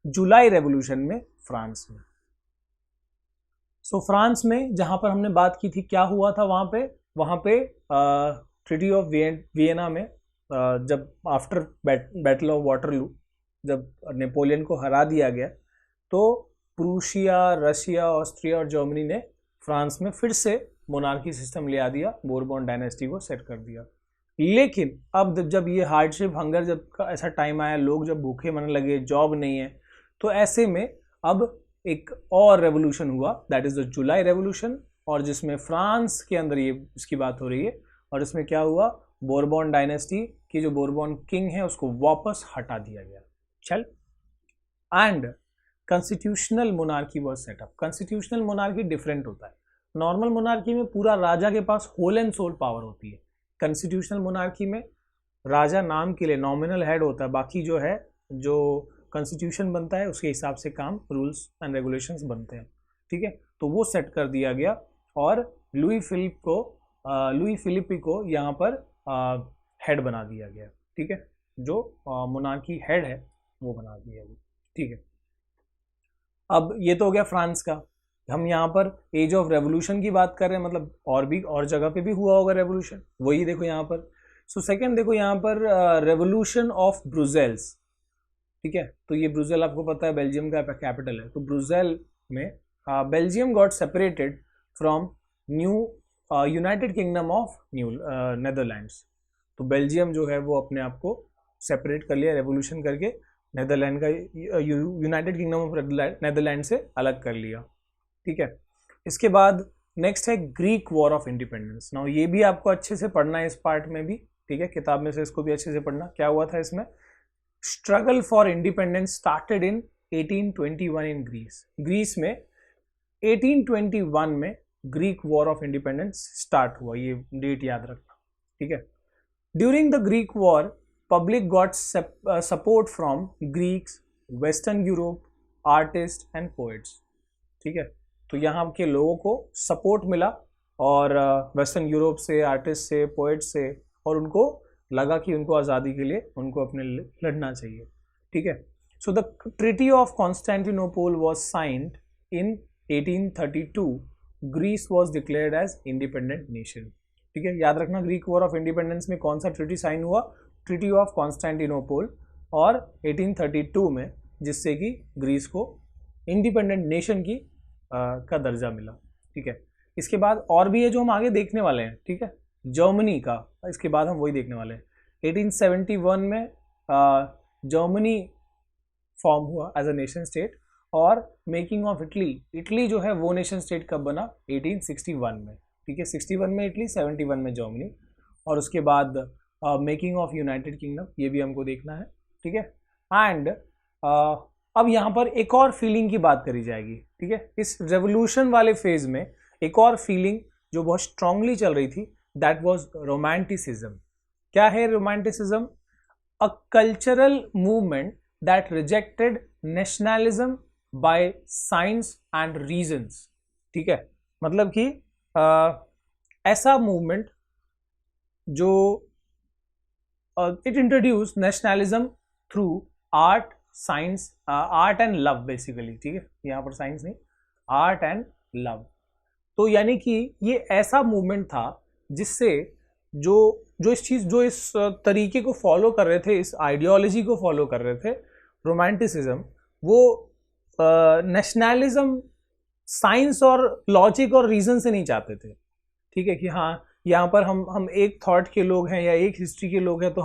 जुलाई रेवोल्यूशन में फ्रांस में। सो फ्रांस में जहाँ पर हमने बात की थी, क्या हुआ था वहाँ पे ट्रीटी ऑफ वियना में जब आफ्टर बैटल ऑफ वाटरलू, जब नेपोलियन को हरा दिया गया तो प्रूशिया, रशिया, ऑस्ट्रिया और जर्मनी ने फ्रांस में फिर से मोनार्की सिस्टम ले आ दिया, बोरबॉन डायनेस्टी को सेट कर दिया। लेकिन अब जब ये हार्डशिप, हंगर, जब का ऐसा टाइम आया, लोग जब भूखे मरने लगे, जॉब नहीं है, तो ऐसे में अब एक और रेवोल्यूशन हुआ, that is the July revolution, और जिसमें फ्रांस के अंदर ये इसकी बात हो रही है। और इसमें क्या हुआ, बोरबॉन डायनेस्टी की जो बोरबॉन किंग है उसको वापस हटा दिया गया। चल, and constitutional monarchy was setup. Constitutional monarchy different होता है। नॉर्मल मोनार्की में पूरा राजा के पास होल एंड सोल पावर होती है। कॉन्स्टिट्यूशनल मोनार्की में राजा नाम के लिए नॉमिनल हेड होता है, बाकी जो है, जो कॉन्स्टिट्यूशन बनता है उसके हिसाब से काम, रूल्स एंड रेगुलेशंस बनते हैं। ठीक है, तो वो सेट कर दिया गया और लुई फिलिपी को यहाँ पर हेड बना दिया गया। ठीक है, जो मोनार्की हेड है वो बना दिया गया। ठीक है, अब ये तो हो गया फ्रांस का। हम यहाँ पर एज ऑफ रेवोल्यूशन की बात कर रहे हैं, मतलब और जगह पे भी हुआ होगा रेवोल्यूशन, वही देखो यहाँ पर। सो सेकंड देखो यहाँ पर रेवोल्यूशन ऑफ ब्रुसेल्स। ठीक है, तो ये ब्रुसेल आपको पता है बेल्जियम का कैपिटल है। तो ब्रुसेल में Belgium got separated from new United kingdom of Netherlands. तो बेल्जियम जो है वो अपने आप को सेपरेट कर लिया रेवोल्यूशन करके, नेदरलैंड का यूनाइटेड किंगडम ऑफ नेदरलैंड से अलग कर लिया। ठीक है, इसके बाद नेक्स्ट है Greek war of independence. Now ये भी आपको अच्छे से पढ़ना है इस पार्ट में भी। ठीक है, किताब में से इसको भी अच्छे से पढ़ना। क्या हुआ था इसमें, struggle for independence started in 1821 in Greece में 1821 में Greek war of independence start हुआ, ये डेट याद रखना। ठीक है, during the Greek war public got support from Greeks, western Europe, artist and poets. ठीक है, तो यहाँ के लोगों को सपोर्ट मिला और वेस्टर्न यूरोप से, आर्टिस्ट से, पोएट से, और उनको लगा कि उनको आज़ादी के लिए उनको अपने लिए लड़ना चाहिए। ठीक है, so the treaty of Constantinople was signed in 1832। Greece was declared as independent nation. ठीक है, याद रखना ग्रीक वॉर ऑफ इंडिपेंडेंस में कौन सा ट्रीटी साइन हुआ, ट्रीटी ऑफ कॉन्स्टेंटिनोपल, और 1832 में, जिससे कि ग्रीस को इंडिपेंडेंट नेशन की का दर्जा मिला। ठीक है, इसके बाद और भी है जो हम आगे देखने वाले हैं। ठीक है, जर्मनी का, इसके बाद हम वही देखने वाले हैं। 1871 में जर्मनी फॉर्म हुआ एज अ नेशन स्टेट, और मेकिंग ऑफ इटली जो है वो नेशन स्टेट कब बना, 1861 में। ठीक है, 61 में इटली, 71 में जर्मनी, और उसके बाद मेकिंग ऑफ यूनाइटेड किंगडम, ये भी हमको देखना है। ठीक है, एंड अब यहाँ पर एक और फीलिंग की बात करी जाएगी। ठीक है, इस रेवोल्यूशन वाले फेज में एक और फीलिंग जो बहुत स्ट्रांगली चल रही थी, दैट वाज रोमांटिसिज्म। क्या है romanticism? A cultural movement that rejected nationalism by science and reasons. ठीक है, मतलब कि ऐसा मूवमेंट जो it introduce nationalism through art, science, art and love basically. ठीक है, यहाँ पर साइंस नहीं, आर्ट एंड लव। तो यानी कि ये ऐसा मूवमेंट था जिससे जो इस तरीके को फॉलो कर रहे थे, इस आइडियोलॉजी को फॉलो कर रहे थे, रोमांटिसिज्म, वो नेशनलिज्म साइंस और लॉजिक और रीजन से नहीं चाहते थे। ठीक है, कि हाँ यहाँ पर हम एक थॉट के लोग हैं या एक हिस्ट्री के लोग हैं तो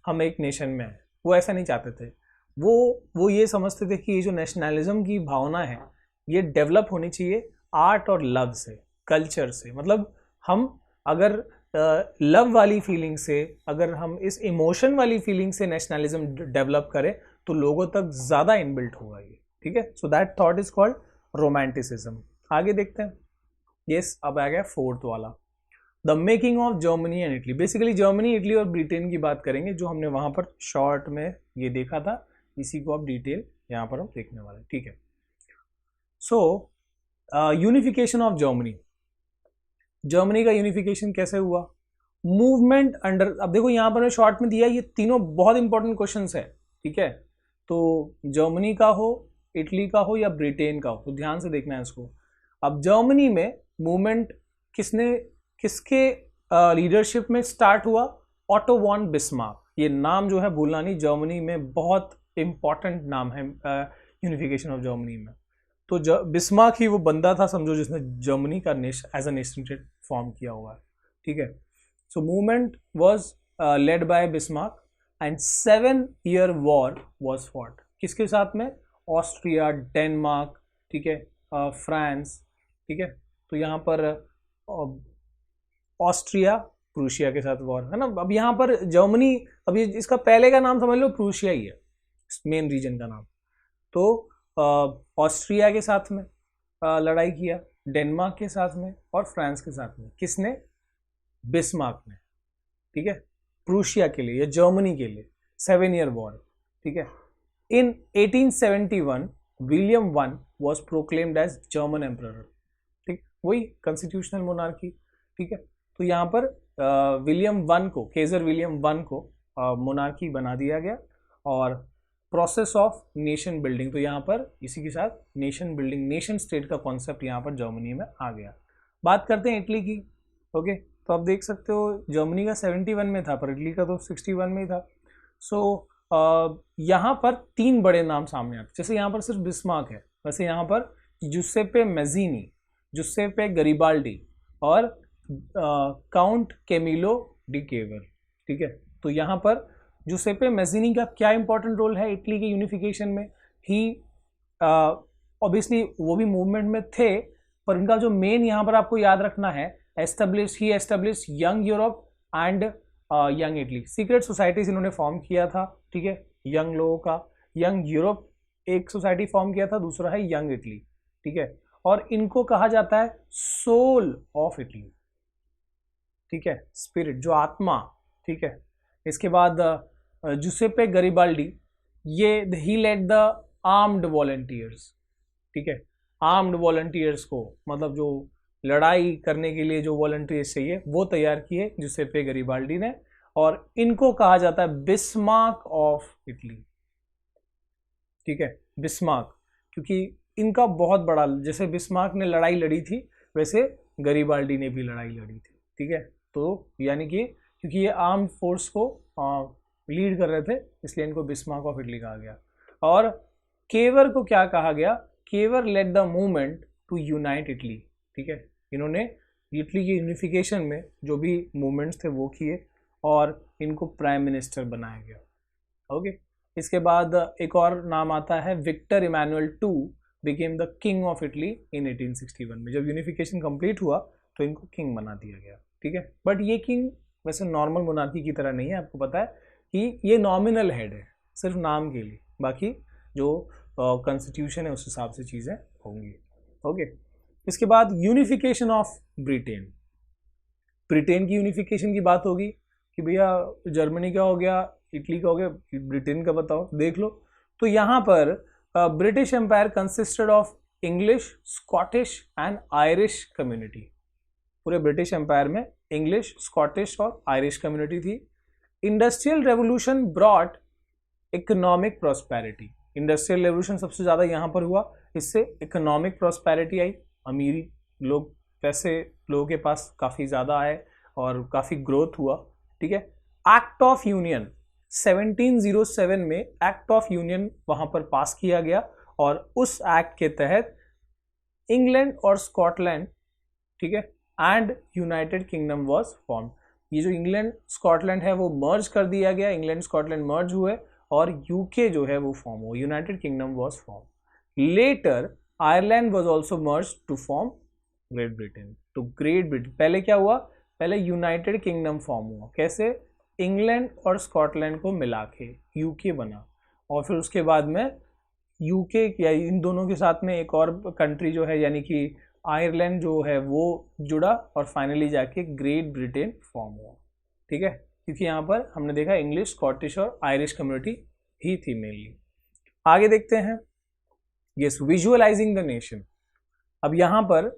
हम एक नेशन में हैं, वो ऐसा नहीं चाहते थे। वो ये समझते थे कि ये जो नेशनलिज्म की भावना है ये डेवलप होनी चाहिए आर्ट और लव से, कल्चर से। मतलब हम अगर लव वाली फीलिंग से, अगर हम इस इमोशन वाली फीलिंग से नेशनलिज्म डेवलप करें तो लोगों तक ज़्यादा इनबिल्ट होगा ये। ठीक है, so that thought is called romanticism. आगे देखते हैं। यस, अब आ गया फोर्थ वाला, the making of Germany and Italy. Basically Germany, Italy और ब्रिटेन की बात करेंगे, जो हमने वहाँ पर शॉर्ट में ये देखा था, इसी को अब डिटेल यहाँ पर हम देखने वाले हैं। ठीक है, सो यूनिफिकेशन ऑफ जर्मनी। जर्मनी का यूनिफिकेशन कैसे हुआ? मूवमेंट अंडर, अब देखो यहाँ पर शॉर्ट में दिया, ये तीनों बहुत इंपॉर्टेंट क्वेश्चंस है। ठीक है, तो जर्मनी का हो, इटली का हो या ब्रिटेन का हो, तो ध्यान से देखना है इसको। अब जर्मनी में मूवमेंट किसके लीडरशिप में स्टार्ट हुआ? Otto von Bismarck. ये नाम जो है भूलना नहीं, जर्मनी में बहुत इम्पॉर्टेंट नाम है यूनिफिकेशन ऑफ जर्मनी में। तो बिस्मार्क ही वो बंदा था समझो जिसने जर्मनी का as a nation state form किया हुआ है, ठीक है। So movement was led by Bismarck and 7-year war was fought, किसके साथ में? ऑस्ट्रिया, डेनमार्क, ठीक है, फ्रांस, ठीक है। तो यहाँ पर ऑस्ट्रिया प्रूशिया के साथ वॉर है ना। अब यहाँ पर जर्मनी, अब इसका पहले का नाम समझ लो प्रूशिया ही है, मेन रीजन का नाम। तो ऑस्ट्रिया के साथ में लड़ाई किया, डेनमार्क के साथ में और फ्रांस के साथ में। किसने? बिस्मार्क ने, ठीक है, प्रूशिया के लिए या जर्मनी के लिए 7-year वॉर, ठीक है। In 1871 William one was proclaimed as German emperor, ठीक, वही कॉन्स्टिट्यूशनल मोनार्की, ठीक है। तो यहाँ पर विलियम वन को, केजर विलियम वन को मोनार्की बना दिया गया। और प्रोसेस ऑफ नेशन बिल्डिंग, तो यहाँ पर इसी के साथ नेशन बिल्डिंग, नेशन स्टेट का कॉन्सेप्ट यहाँ पर जर्मनी में आ गया। बात करते हैं इटली की, ओके। तो आप देख सकते हो जर्मनी का 71 में था, पर इटली का तो 61 में ही था। सो यहाँ पर 3 बड़े नाम सामने आते, जैसे यहाँ पर सिर्फ बिस्मार्क है, वैसे यहाँ पर जुसेप्पे मैज़ीनी, जुसेप्पे गरिबाल्डी और काउंट कैमिलो डी केवर, ठीक है। तो यहाँ पर जुसेप्पे मैज़ीनी का क्या इंपॉर्टेंट रोल है इटली के यूनिफिकेशन में? ही ऑब्वियसली वो भी मूवमेंट में थे, पर उनका जो मेन यहाँ पर आपको याद रखना है, he establish Young Europe and Young Italy. Secret societies इन्होंने फॉर्म किया था, ठीक है, यंग लोगों का। यंग यूरोप एक सोसाइटी फॉर्म किया था, दूसरा है यंग इटली, ठीक है। और इनको कहा जाता है सोल ऑफ इटली, ठीक है, स्पिरिट, जो आत्मा, ठीक है। इसके बाद जुसेप्पे गरिबाल्डी, ये ही लेड द आर्म्ड वॉलंटियर्स, ठीक है। आर्म्ड वॉलंटियर्स को, मतलब जो लड़ाई करने के लिए जो वॉलंटियर्स चाहिए वो तैयार किए जुसेप्पे गरिबाल्डी ने। और इनको कहा जाता है बिस्मार्क ऑफ इटली, ठीक है, बिस्मार्क, क्योंकि इनका बहुत बड़ा, जैसे बिस्मार्क ने लड़ाई लड़ी थी वैसे गरिबाल्डी ने भी लड़ाई लड़ी थी, ठीक है। तो यानी कि क्योंकि ये आर्म्ड फोर्स को लीड कर रहे थे, इसलिए इनको बिस्मार्क ऑफ इटली कहा गया। और केवर को क्या कहा गया? Cavour led the movement to unite Italy, ठीक है। इन्होंने इटली की यूनिफिकेशन में जो भी मूवमेंट्स थे वो किए और इनको प्राइम मिनिस्टर बनाया गया, ओके। इसके बाद एक और नाम आता है Victor Emmanuel two became the king of Italy in 1861 में। जब यूनिफिकेशन कंप्लीट हुआ तो इनको किंग बना दिया गया, ठीक है। बट ये किंग वैसे नॉर्मल मोनार्की की तरह नहीं है, आपको पता है कि ये नॉमिनल हेड है, सिर्फ नाम के लिए, बाकी जो कॉन्स्टिट्यूशन है उस हिसाब से चीज़ें होंगी, ओके। इसके बाद यूनिफिकेशन ऑफ ब्रिटेन, ब्रिटेन की यूनिफिकेशन की बात होगी कि भैया जर्मनी का हो गया, इटली का हो गया, ब्रिटेन का बताओ, देख लो। तो यहाँ पर British empire consisted of English, Scottish and Irish community. पूरे ब्रिटिश एम्पायर में इंग्लिश, स्कॉटिश और आयरिश कम्युनिटी थी। Industrial revolution brought economic prosperity, industrial revolution सबसे ज़्यादा यहाँ पर हुआ, इससे इकोनॉमिक प्रॉस्पेरिटी आई, अमीरी, लोग, पैसे लोगों के पास काफ़ी ज़्यादा आए और काफ़ी ग्रोथ हुआ, ठीक है। एक्ट ऑफ यूनियन 1707 में एक्ट ऑफ यूनियन वहाँ पर पास किया गया और उस एक्ट के तहत इंग्लैंड और स्कॉटलैंड, ठीक है, and United Kingdom was form. ये जो इंग्लैंड स्कॉटलैंड है वो मर्ज कर दिया गया, इंग्लैंड स्कॉटलैंड मर्ज हुए और यूके जो है वो फॉर्म हुआ, United Kingdom was form. Later Ireland was also merge to form Great Britain. तो ग्रेट ब्रिटेन, पहले क्या हुआ? पहले यूनाइटेड किंगडम फॉर्म हुआ, कैसे? इंग्लैंड और स्कॉटलैंड को मिला के यूके बना, और फिर उसके बाद में यूके या इन दोनों के साथ में एक और कंट्री जो है यानी कि आयरलैंड जो है वो जुड़ा और फाइनली जाके ग्रेट ब्रिटेन फॉर्म हुआ, ठीक है। क्योंकि यहाँ पर हमने देखा इंग्लिश, स्कॉटिश और आयरिश कम्युनिटी ही थी मेनली। आगे देखते हैं, यस, विजुअलाइजिंग द नेशन। अब यहाँ पर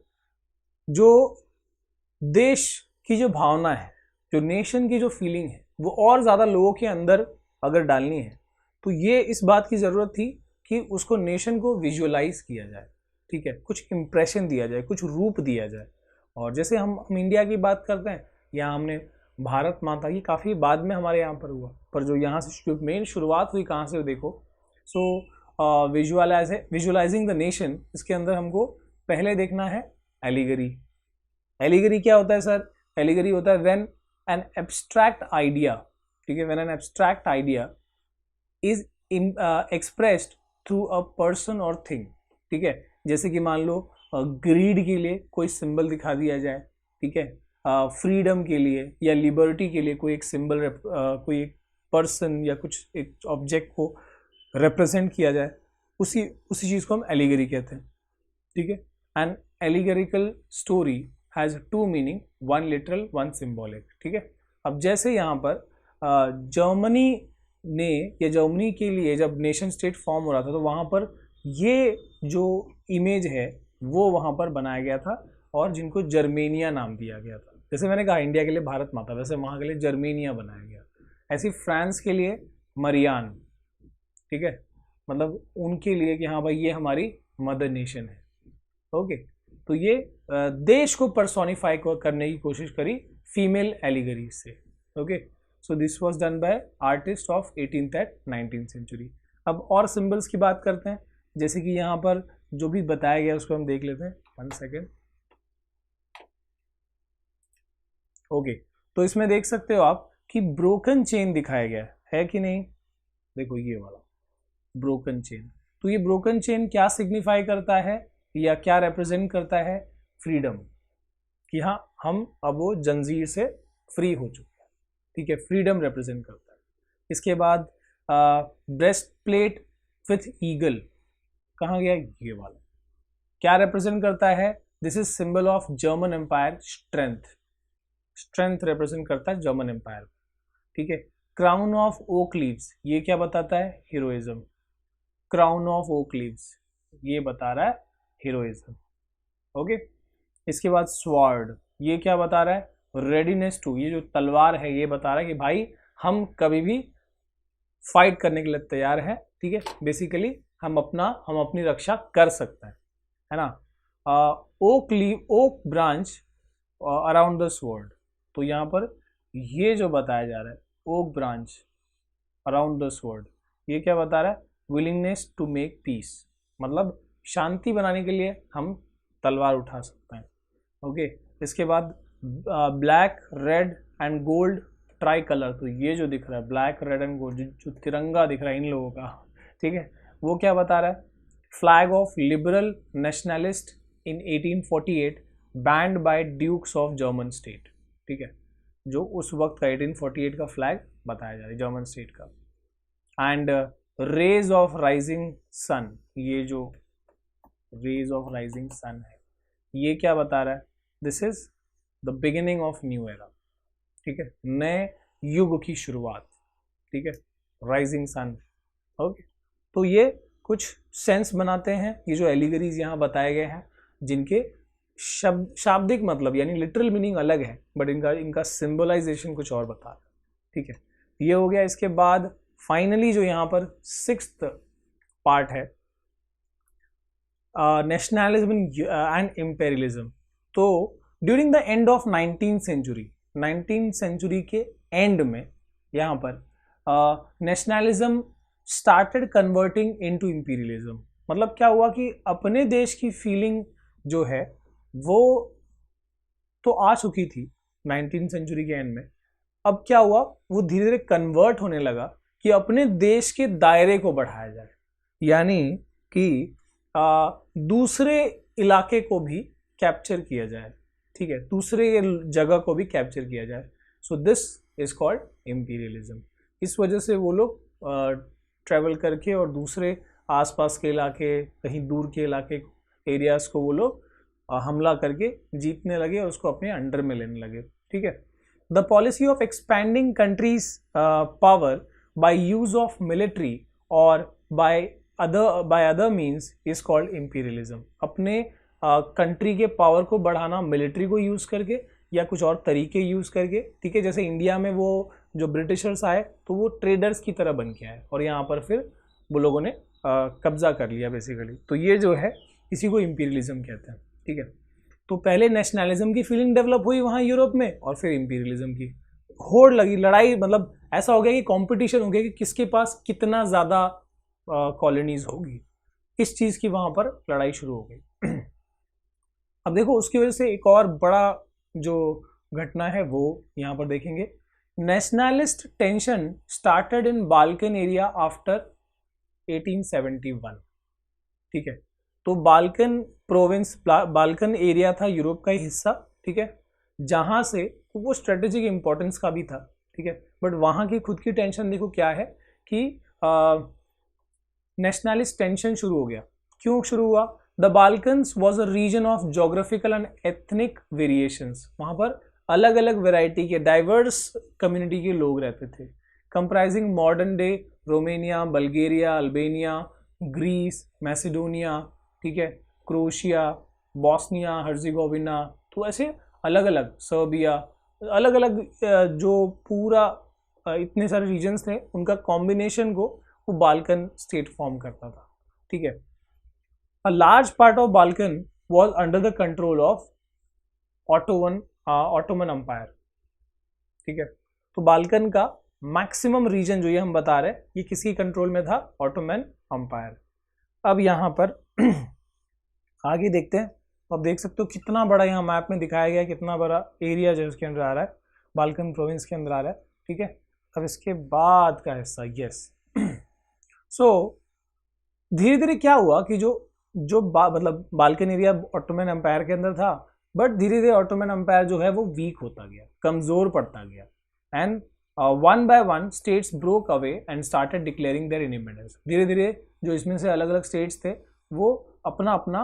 जो देश की जो भावना है, जो नेशन की जो फीलिंग है, वो और ज़्यादा लोगों के अंदर अगर डालनी है तो ये इस बात की ज़रूरत थी कि उसको नेशन को विजुअलाइज किया जाए, ठीक है, कुछ इंप्रेशन दिया जाए, कुछ रूप दिया जाए। और जैसे हम इंडिया की बात करते हैं, यहाँ हमने भारत माता, ये काफ़ी बाद में हमारे यहाँ पर हुआ, पर जो यहाँ से मेन शुरुआत हुई कहाँ से देखो, सो विजुअलाइजिंग द नेशन, इसके अंदर हमको पहले देखना है एलिगरी। एलिगरी क्या होता है सर? एलिगरी होता है व्हेन एन एब्स्ट्रैक्ट आइडिया, ठीक है, when an abstract idea is expressed through a person और थिंग, ठीक है। जैसे कि मान लो ग्रीड के लिए कोई सिंबल दिखा दिया जाए, ठीक है, फ्रीडम के लिए या लिबर्टी के लिए कोई एक सिंबल, कोई एक पर्सन या कुछ एक ऑब्जेक्ट को रिप्रेजेंट किया जाए, उसी चीज़ को हम एलिगरी कहते हैं, ठीक है। An allegorical story has two meaning, one literal one symbolic, ठीक है। अब जैसे यहाँ पर जर्मनी ने, या जर्मनी के लिए जब नेशन स्टेट फॉर्म हो रहा था, तो वहाँ पर ये जो इमेज है वो वहाँ पर बनाया गया था, और जिनको जर्मेनिया नाम दिया गया था। जैसे मैंने कहा इंडिया के लिए भारत माता, वैसे वहाँ के लिए जर्मेनिया बनाया गया। ऐसी फ्रांस के लिए मरियान, ठीक है, मतलब उनके लिए कि हाँ भाई ये हमारी मदर नेशन है, ओके। तो ये देश को पर्सोनिफाई करने की कोशिश करी फीमेल एलिगरी से, okay. So this was done by artist of 18th and 19th century. अब और सिंबल्स की बात करते हैं, जैसे कि यहाँ पर जो भी बताया गया उसको हम देख लेते हैं, 1 सेकेंड, ओके। तो इसमें देख सकते हो आप कि ब्रोकन चेन दिखाया गया है कि नहीं? देखो ये वाला ब्रोकन चेन। तो ये ब्रोकन चेन क्या सिग्निफाई करता है या क्या रिप्रेजेंट करता है? फ्रीडम, कि हाँ हम अब वो जंजीर से फ्री हो चुके हैं, ठीक है, फ्रीडम रिप्रेजेंट करता है। इसके बाद ब्रेस्ट प्लेट विथ ईगल, कहाँ गया ये वाला, क्या रिप्रेजेंट करता है? This is symbol of German empire, strength, strength represent करता है जर्मन एम्पायर, ठीक है। क्राउन ऑफ ओक लीव्स, ये क्या बताता है? Heroism. Crown of oak leaves ये बता रहा है हीरोइज्म, ओके। इसके बाद स्वॉर्ड, ये क्या बता रहा है? रेडीनेस टू, ये जो तलवार है ये बता रहा है कि भाई हम कभी भी फाइट करने के लिए तैयार हैं, ठीक है। बेसिकली हम अपनी रक्षा कर सकते हैं, है ना। Oak leave, oak branch around the sword, तो यहाँ पर ये जो बताया जा रहा है oak branch around the sword, ये क्या बता रहा है? विलिंगनेस टू मेक पीस, मतलब शांति बनाने के लिए हम तलवार उठा सकते हैं, ओके। इसके बाद black red and gold try colour, तो ये जो दिख रहा है ब्लैक रेड एंड गोल्ड, जो तिरंगा दिख रहा है इन लोगों का, ठीक है, वो क्या बता रहा है? Flag of liberal nationalist in 1848 banned by dukes of German state, ठीक है, जो उस वक्त का 1848 का फ्लैग बताया जा रहा है जर्मन स्टेट का। And rays of rising sun, ये जो रेज ऑफ राइजिंग सन है ये क्या बता रहा है? This is the beginning of new era, ठीक है, नए युग की शुरुआत, ठीक है, राइजिंग सन, ओके। तो ये कुछ सेंस बनाते हैं ये जो एलिगरीज यहाँ बताए गए हैं, जिनके शाब्दिक मतलब यानी लिटरल मीनिंग अलग है, बट इनका सिंबलाइजेशन कुछ और बता रहा है, ठीक है। ये हो गया। इसके बाद फाइनली जो यहाँ पर 6th पार्ट है, नेशनलिज्म एंड इम्पेरियलिज्म। तो during the end of 19th century के एंड में यहाँ पर nationalism started converting into imperialism. मतलब क्या हुआ कि अपने देश की फीलिंग जो है वो तो आ चुकी थी 19th सेंचुरी के एंड में, अब क्या हुआ वो धीरे धीरे कन्वर्ट होने लगा कि अपने देश के दायरे को बढ़ाया जाए, यानी कि दूसरे इलाके को भी कैप्चर किया जाए, ठीक है, दूसरे जगह को भी कैप्चर किया जाए। So this is called imperialism. इस वजह से वो लोग ट्रैवल करके और दूसरे आसपास के इलाके, कहीं दूर के इलाके एरियाज को वो लोग हमला करके जीतने लगे और उसको अपने अंडर में लेने लगे, ठीक है। The policy of expanding countries power by use of military और by other means is called imperialism. अपने कंट्री के पावर को बढ़ाना मिलिट्री को यूज करके या कुछ और तरीके यूज करके, ठीक है। जैसे इंडिया में वो जो ब्रिटिशर्स आए तो वो ट्रेडर्स की तरह बन के आए और यहाँ पर फिर वो लोगों ने कब्जा कर लिया बेसिकली। तो ये जो है इसी को इम्पीरियलिज्म कहते हैं, ठीक है। तो पहले नेशनलिज्म की फीलिंग डेवलप हुई वहाँ यूरोप में और फिर इम्पीरियलिज्म की होड़ लगी, लड़ाई, मतलब ऐसा हो गया कि कंपटीशन हो गया कि किसके पास कितना ज़्यादा कॉलोनीज होगी। इस चीज की वहां पर लड़ाई शुरू हो गई। अब देखो उसकी वजह से एक और बड़ा जो घटना है वो यहाँ पर देखेंगे। Nationalist tension started in Balkan area after 1871। ठीक है, तो बाल्कन प्रोविंस, बाल्कन एरिया था यूरोप का ही हिस्सा, ठीक है, जहां से वो स्ट्रेटेजिक इंपॉर्टेंस का भी था, ठीक है, बट वहां की खुद की टेंशन देखो क्या है कि नेशनलिस्ट टेंशन शुरू हो गया। क्यों शुरू हुआ? The Balkans was a region of geographical and ethnic variations. वहां पर अलग अलग वेराइटी के डाइवर्स कम्युनिटी के लोग रहते थे, comprising modern day Romania, Bulgaria, Albania, Greece, Macedonia, ठीक है, क्रोशिया, बॉस्निया, हर्जिगोविना, तो ऐसे अलग अलग, सर्बिया, अलग अलग जो पूरा इतने सारे रीजन्स थे उनका कॉम्बिनेशन को वो बाल्कन स्टेट फॉर्म करता था। ठीक है, a large part of Balkan was under the control of Ottoman umpire. ठीक है, तो बाल्कन का मैक्सिमम रीजन जो ये हम बता रहे हैं ये किसकी कंट्रोल में था? Ottoman umpire. अब यहां पर आगे देखते हैं। अब देख सकते हो कितना बड़ा यहाँ मैप में दिखाया गया, कितना बड़ा एरिया जो उसके अंदर आ रहा है, बाल्कन प्रोविंस के अंदर आ रहा है। ठीक है, अब इसके बाद का हिस्सा, यस। सो धीरे धीरे क्या हुआ कि जो मतलब बाल्कन एरिया ऑटोमन एम्पायर के अंदर था, बट धीरे धीरे ऑटोमन एम्पायर जो है वो वीक होता गया, कमजोर पड़ता गया, and one by one states broke away and started declaring their independence. धीरे धीरे जो इसमें से अलग अलग स्टेट्स थे वो अपना अपना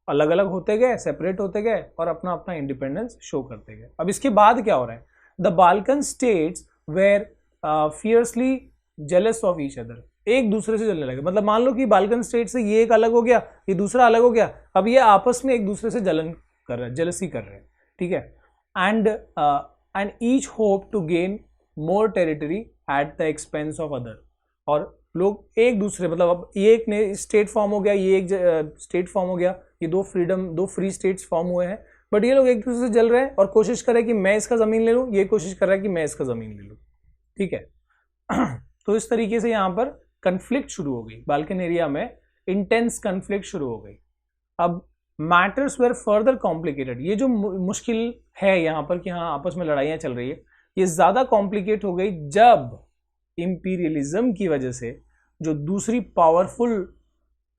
अलग अलग होते गए, सेपरेट होते गए और अपना अपना इंडिपेंडेंस शो करते गए। अब इसके बाद क्या हो रहा है? The Balkan states were fiercely jealous of each other, एक दूसरे से जलने लगे। मतलब मान लो कि बाल्कन स्टेट से ये एक अलग हो गया, ये दूसरा अलग हो गया, अब ये आपस में एक दूसरे से जलन कर रहे हैं, जेलसी कर रहे हैं। ठीक है, and each hope to gain more territory at the expense of other. और लोग एक दूसरे, मतलब अब ये एक ने स्टेट फॉर्म हो गया, ये एक स्टेट फॉर्म हो गया, ये दो फ्री स्टेट्स फॉर्म हुए हैं, बट ये लोग एक दूसरे से जल रहे हैं और कोशिश कर रहे हैं कि मैं इसका जमीन ले लूं, ये कोशिश कर रहा है कि मैं इसका जमीन ले लूं। ठीक है, तो इस तरीके से यहां पर कंफ्लिक्ट शुरू हो गई, बाल्कन एरिया में इंटेंस कंफ्लिक्ट शुरू हो गई। अब मैटर्स वेर फर्दर कॉम्प्लिकेटेड। ये जो मुश्किल है यहाँ पर कि हाँ आपस में लड़ाइयाँ चल रही है, ये ज़्यादा कॉम्प्लिकेट हो गई जब इंपीरियलिज्म की वजह से जो दूसरी पावरफुल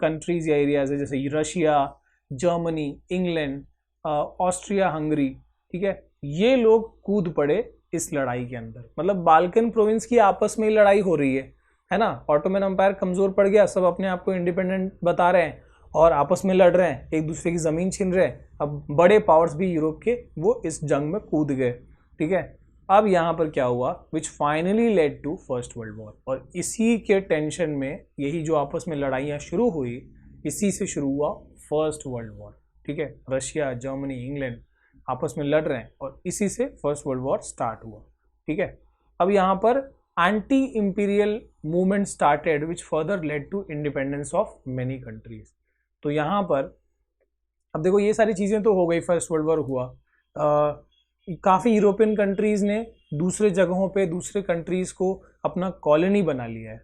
कंट्रीज या एरियाज है, जैसे Russia, Germany, England, Austria, Hungary, ठीक है, ये लोग कूद पड़े इस लड़ाई के अंदर। मतलब बाल्कन प्रोविंस की आपस में लड़ाई हो रही है ना, ऑटोमन एम्पायर कमजोर पड़ गया, सब अपने आप को इंडिपेंडेंट बता रहे हैं और आपस में लड़ रहे हैं, एक दूसरे की जमीन छीन रहे हैं। अब बड़े पावर्स भी यूरोप के वो इस जंग में कूद गए। ठीक है, अब यहाँ पर क्या हुआ, which finally led to first world war. और इसी के टेंशन में यही जो आपस में लड़ाइयाँ शुरू हुई, इसी से शुरू हुआ फर्स्ट वर्ल्ड वॉर। ठीक है, रशिया, जर्मनी, इंग्लैंड आपस में लड़ रहे हैं और इसी से फर्स्ट वर्ल्ड वॉर स्टार्ट हुआ। ठीक है, अब यहाँ पर anti imperial movement started which further led to independence of many countries. तो यहाँ पर अब देखो ये सारी चीज़ें तो हो गई, फर्स्ट वर्ल्ड वॉर हुआ, काफ़ी यूरोपियन कंट्रीज़ ने दूसरे जगहों पे दूसरे कंट्रीज़ को अपना कॉलोनी बना लिया है।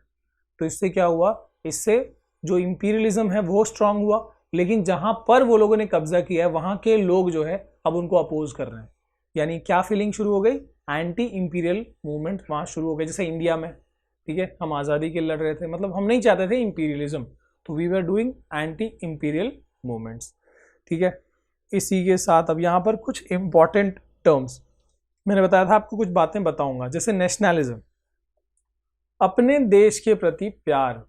तो इससे क्या हुआ, इससे जो इंपीरियलिज्म है वो स्ट्रांग हुआ, लेकिन जहाँ पर वो लोगों ने कब्जा किया है वहाँ के लोग जो है अब उनको अपोज कर रहे हैं। यानी क्या फीलिंग शुरू हो गई, एंटी इंपीरियल मूवमेंट वहाँ शुरू हो गई। जैसे इंडिया में, ठीक है, हम आज़ादी के लड़ रहे थे, मतलब हम नहीं चाहते थे इंपीरियलिज्म, तो we were doing anti imperial movements. ठीक है, इसी के साथ अब यहाँ पर कुछ इंपॉर्टेंट टर्म्स मैंने बताया था आपको, कुछ बातें बताऊंगा। जैसे नेशनलिज्म, अपने देश के प्रति प्यार।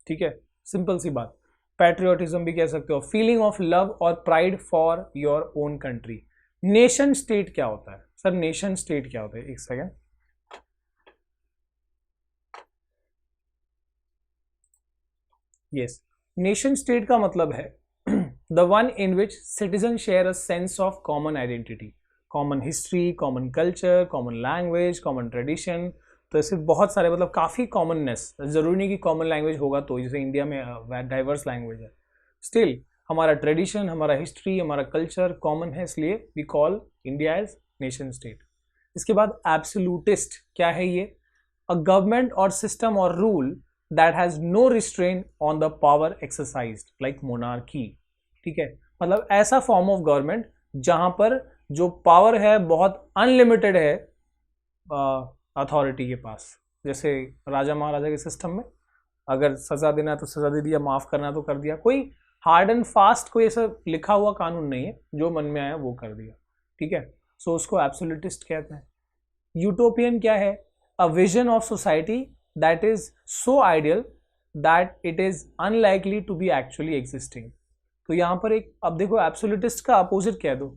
ठीक है, सिंपल सी बात। पैट्रियोटिज्म भी कह सकते हो, फीलिंग ऑफ लव और pride for your own country. Nation state क्या होता है सर? नेशन स्टेट क्या होता है? एक सेकेंड, यस, नेशन स्टेट का मतलब है the one in which citizen share a sense of common identity, common history, common culture, common language, common tradition. तो ऐसे बहुत सारे, मतलब काफ़ी कॉमननेस, ज़रूरी नहीं कि कॉमन लैंग्वेज होगा, तो जैसे इंडिया में डाइवर्स लैंग्वेज है, स्टिल हमारा ट्रेडिशन, हमारा हिस्ट्री, हमारा कल्चर कॉमन है, इसलिए we call India as nation state. इसके बाद एब्सोल्यूटिस्ट क्या है ये? अ गवर्नमेंट और सिस्टम और rule that has no restraint on the power exercised like monarchy. ठीक है, मतलब ऐसा फॉर्म ऑफ गवर्नमेंट जहां पर जो पावर है बहुत अनलिमिटेड है अथॉरिटी के पास। जैसे राजा महाराजा के सिस्टम में अगर सजा देना है तो सजा दे दिया, माफ करना है तो कर दिया, कोई हार्ड एंड फास्ट कोई ऐसा लिखा हुआ कानून नहीं है, जो मन में आया वो कर दिया। ठीक है, सो उसको एब्सोल्यूटिस्ट कहते हैं। यूटोपियन क्या है? A vision of society that is so ideal that it is unlikely to be actually existing. तो यहाँ पर एक, अब देखो एब्सोल्यूटिस्ट का अपोजिट कह दो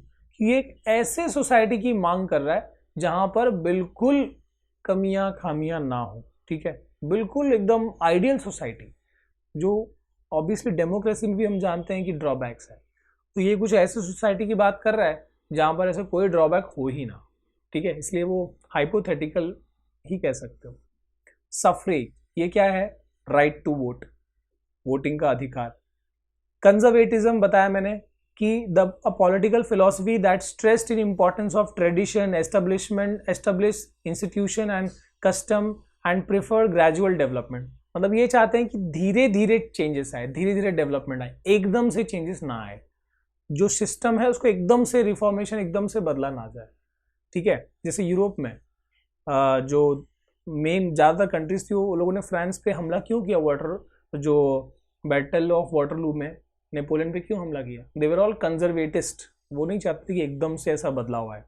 कि एक ऐसे सोसाइटी की मांग कर रहा है जहां पर बिल्कुल कमियां खामियां ना हो। ठीक है, बिल्कुल एकदम आइडियल सोसाइटी, जो ऑब्वियसली डेमोक्रेसी में भी हम जानते हैं कि ड्रॉबैक्स है। तो ये कुछ ऐसी सोसाइटी की बात कर रहा है जहां पर ऐसे कोई ड्रॉबैक हो ही ना। ठीक है, इसलिए वो हाइपोथेटिकल ही कह सकते हो। सफ्रेज, ये क्या है? राइट टू वोट, वोटिंग का अधिकार। कंजर्वेटिज्म बताया मैंने कि a political philosophy that stressed in importance of tradition, established institution and custom and prefer gradual development। मतलब ये चाहते हैं कि धीरे धीरे चेंजेस आए, धीरे धीरे डेवलपमेंट आए, एकदम से चेंजेस ना आए। जो सिस्टम है उसको एकदम से रिफॉर्मेशन एकदम से बदला ना जाए। ठीक है, जैसे यूरोप में जो मेन ज़्यादातर कंट्रीज थी वो लोगों ने फ्रांस पे हमला क्यों किया? जो बैटल ऑफ वाटरलू में नेपोलियन पे क्यों हमला किया? दे वर ऑल कंजर्वेटिस्ट, वो नहीं चाहते कि एकदम से ऐसा बदलाव आए।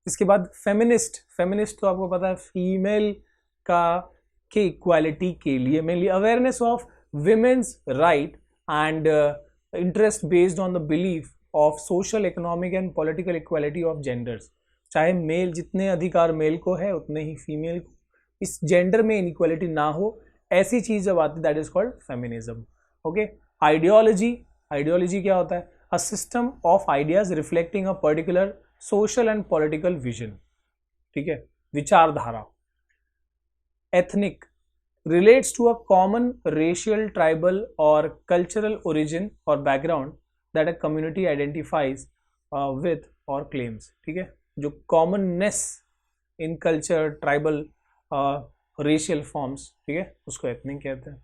इसके बाद फेमिनिस्ट, फेमिनिस्ट तो आपको पता है फीमेल के इक्वालिटी के लिए, mainly awareness of women's right and interest based on the belief of social, economic and political equality of genders. चाहे मेल, जितने अधिकार मेल को है उतने ही फीमेल को, इस जेंडर में इनइक्वालिटी ना हो, ऐसी चीज जब आती है that is called feminism. Okay, ideology, ideology क्या होता है? A system of ideas reflecting a particular social and political vision. ठीक है, विचारधारा। Ethnic relates to a common racial, tribal और कल्चरल ओरिजिन और background that a community identifies with और claims. ठीक है, जो commonness in culture, tribal, racial forms, ठीक है, उसको एथनिक कहते हैं।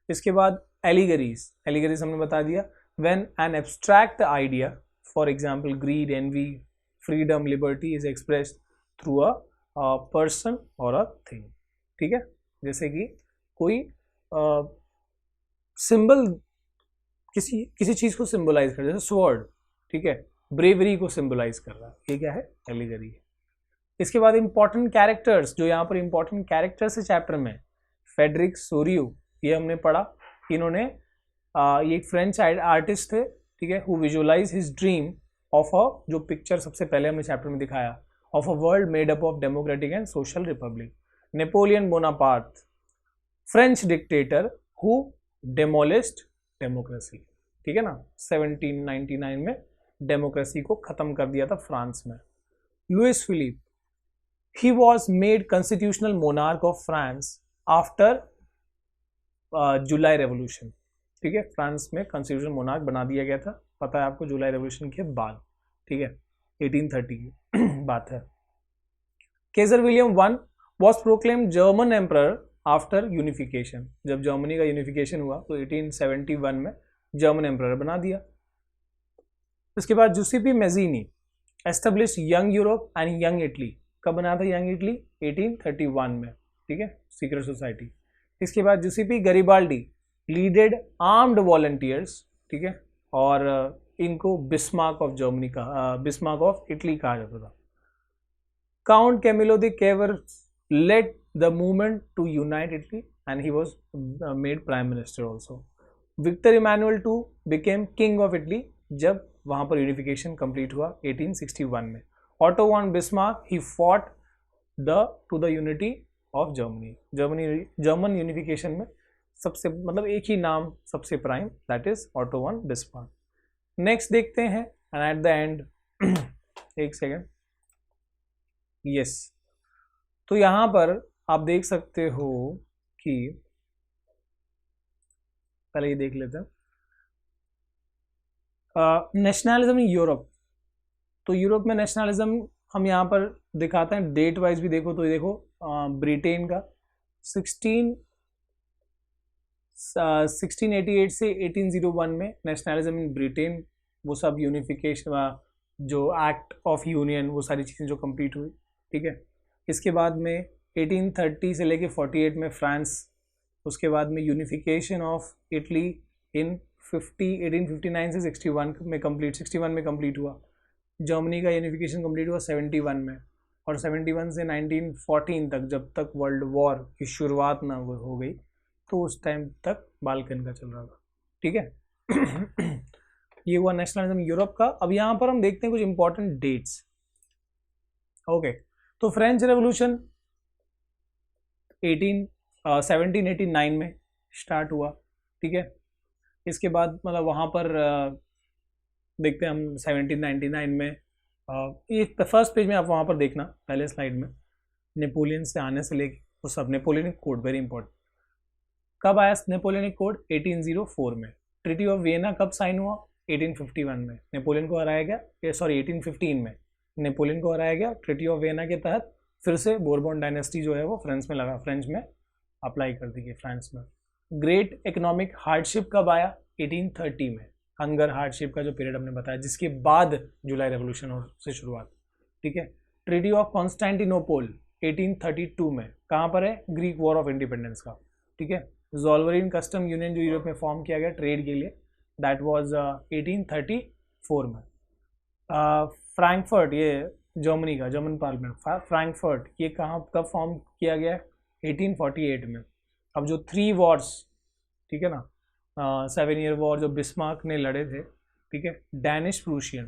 इसके बाद एलिगरीज, एलिगरीज हमने बता दिया, when an abstract idea, for example greed, envy, freedom, liberty is expressed through a person और अ थिंग। ठीक है, जैसे कि कोई सिंबल किसी चीज को सिंबलाइज कर, जैसे स्वॉर्ड, ठीक है, ब्रेवरी को सिंबलाइज कर रहा है, ये क्या है? एलिगरी। इसके बाद इंपॉर्टेंट कैरेक्टर्स, जो यहाँ पर इंपॉर्टेंट कैरेक्टर्स है चैप्टर में, फेडरिक सोरियो, ये हमने पढ़ा। इन्होंने ये एक फ्रेंच आर्टिस्ट थे, ठीक है, who visualise his dream of a, जो पिक्चर सबसे पहले हमने चैप्टर में दिखाया, of a world made up of democratic and social republic. Napoleon Bonaparte, French dictator who demolished democracy. ठीक है ना, 1799 में डेमोक्रेसी को खत्म कर दिया था फ्रांस में। Louis Philippe, he was made constitutional monarch of France after July revolution. ठीक है, फ्रांस में कॉन्स्टिट्यूशनल मोनार्क बना दिया गया था, पता है आपको, जुलाई रेवोल्यूशन के बाद। ठीक है, 1830 की बात है। Kjær William one was proclaimed German emperor after unification. जब जर्मनी का यूनिफिकेशन हुआ तो 1871 में जर्मन एम्परर बना दिया। उसके बाद Giuseppe Mazzini establish Young Europe and Young Italy. कब बना था यंग इटली? 1831 में। ठीक है, सीक्रेट सोसाइटी। इसके बाद Giuseppe Garibaldi leaded armed volunteers, ठीक है, और इनको बिस्मार्क ऑफ जर्मनी का, बिस्मार्क ऑफ इटली कहा जाता था। Count Camillo de Cavour led the movement to unite Italy and he was made prime minister also. Victor Emmanuel two became king of Italy जब वहां पर यूनिफिकेशन कंप्लीट हुआ 1861 में। Otto von Bismarck he fought to the unity of Germany. German unification में सबसे, मतलब एक ही नाम सबसे prime, that is Otto von Bismarck. Next देखते हैं, एंड एट द एंड एक सेकेंड, यस, तो यहां पर आप देख सकते हो कि पहले ये देख लेते हैं नेशनलिज्म इन यूरोप। तो यूरोप में नेशनलिज्म हम यहाँ पर दिखाते हैं, डेट वाइज भी देखो तो ये देखो, ब्रिटेन का 1688 से 1801 में नेशनलिज्म इन ब्रिटेन, वो सब यूनिफिकेशन, जो एक्ट ऑफ यूनियन, वो सारी चीज़ें जो कंप्लीट हुई, ठीक है। इसके बाद में 1830 से लेके 48 में फ्रांस, उसके बाद में यूनिफिकेशन ऑफ इटली इन 1859 से 61 में कंप्लीट हुआ। जर्मनी का यूनिफिकेशन कंप्लीट हुआ 71 में, और 71 से 1914 तक, जब तक वर्ल्ड वॉर की शुरुआत ना हो गई, तो उस टाइम तक बाल्कन का चल रहा था, ठीक है। ये हुआ नेशनलिज्म यूरोप का। अब यहाँ पर हम देखते हैं कुछ इंपॉर्टेंट डेट्स। ओके, तो फ्रेंच रेवोल्यूशन 1789 में स्टार्ट हुआ, ठीक है। इसके बाद मतलब वहाँ पर देखते हैं हम 1799 में, ये फर्स्ट पेज में आप वहाँ पर देखना, पहले स्लाइड में, नेपोलियन से आने से लेके वो सब, नेपोलियनिक कोड वेरी इंपॉर्टेंट। कब आया नेपोलियनिक कोड? 1804 में। ट्रीटी ऑफ वियना कब साइन हुआ? 1851 में। नेपोलियन को हराया गया, सॉरी 1815 में नेपोलियन को हराया गया। ट्रीटी ऑफ वियना के तहत फिर से बोरबोन डायनेस्टी जो है वो फ्रांस में लगा, फ्रेंच में अप्लाई कर दी गई, फ्रांस में। ग्रेट इकोनॉमिक हार्डशिप कब आया? 1830 में। हंगर हार्डशिप का जो पीरियड हमने बताया, जिसके बाद जुलाई रेवोल्यूशन से शुरुआत, ठीक है। ट्रीटी ऑफ कॉन्स्टेंटिनोपल 1832 में, कहाँ पर है? ग्रीक वॉर ऑफ इंडिपेंडेंस का, ठीक है। ज़ोल्वरिन कस्टम यूनियन जो यूरोप में फॉर्म किया गया ट्रेड के लिए, दैट वाज 1834 में। फ्रैंकफर्ट, ये जर्मनी का, जर्मन पार्लियामेंट फ्रैंकफर्ट, ये कहाँ कब फॉर्म किया गया? 1848 में। अब जो 3 वॉर्स, ठीक है ना, 7 ईयर वॉर जो बिस्मार्क ने लड़े थे, ठीक है, डैनिश प्रूशियन,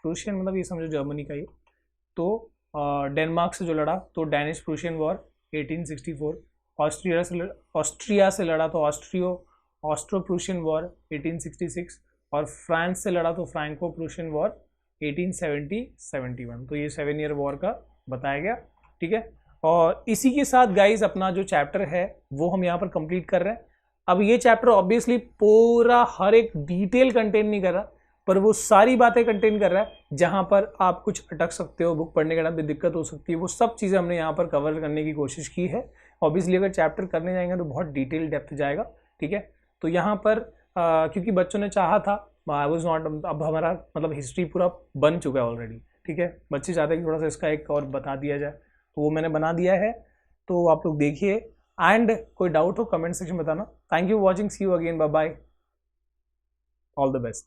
प्रूशियन मतलब ये समझो जर्मनी का ही, तो डेनमार्क से जो लड़ा तो डैनिश प्रूशियन वॉर 1864, ऑस्ट्रिया से लड़ा तो ऑस्ट्रो प्रूशियन वॉर 1866, और फ्रांस से लड़ा तो फ्रैंको प्रूशियन वॉर 1870-71। तो ये 7 ईयर वॉर का बताया गया, ठीक है। और इसी के साथ गाइज अपना जो चैप्टर है वो हम यहाँ पर कंप्लीट कर रहे हैं। अब ये चैप्टर ऑब्वियसली पूरा हर एक डिटेल कंटेन नहीं कर रहा, पर वो सारी बातें कंटेन कर रहा है जहाँ पर आप कुछ अटक सकते हो, बुक पढ़ने के बाद भी दिक्कत हो सकती है, वो सब चीज़ें हमने यहाँ पर कवर करने की कोशिश की है। ऑब्वियसली अगर चैप्टर करने जाएंगे तो बहुत डिटेल डेप्थ जाएगा, ठीक है। तो यहाँ पर क्योंकि बच्चों ने चाहा था, आई वॉज नॉट, अब हमारा मतलब हिस्ट्री पूरा बन चुका है ऑलरेडी, ठीक है। बच्चे चाहते हैं कि थोड़ा सा इसका एक और बता दिया जाए, तो वो मैंने बना दिया है, तो आप लोग देखिए। एंड कोई डाउट हो कमेंट सेक्शन में बताना। Thank you watching, see you again, bye bye, all the best.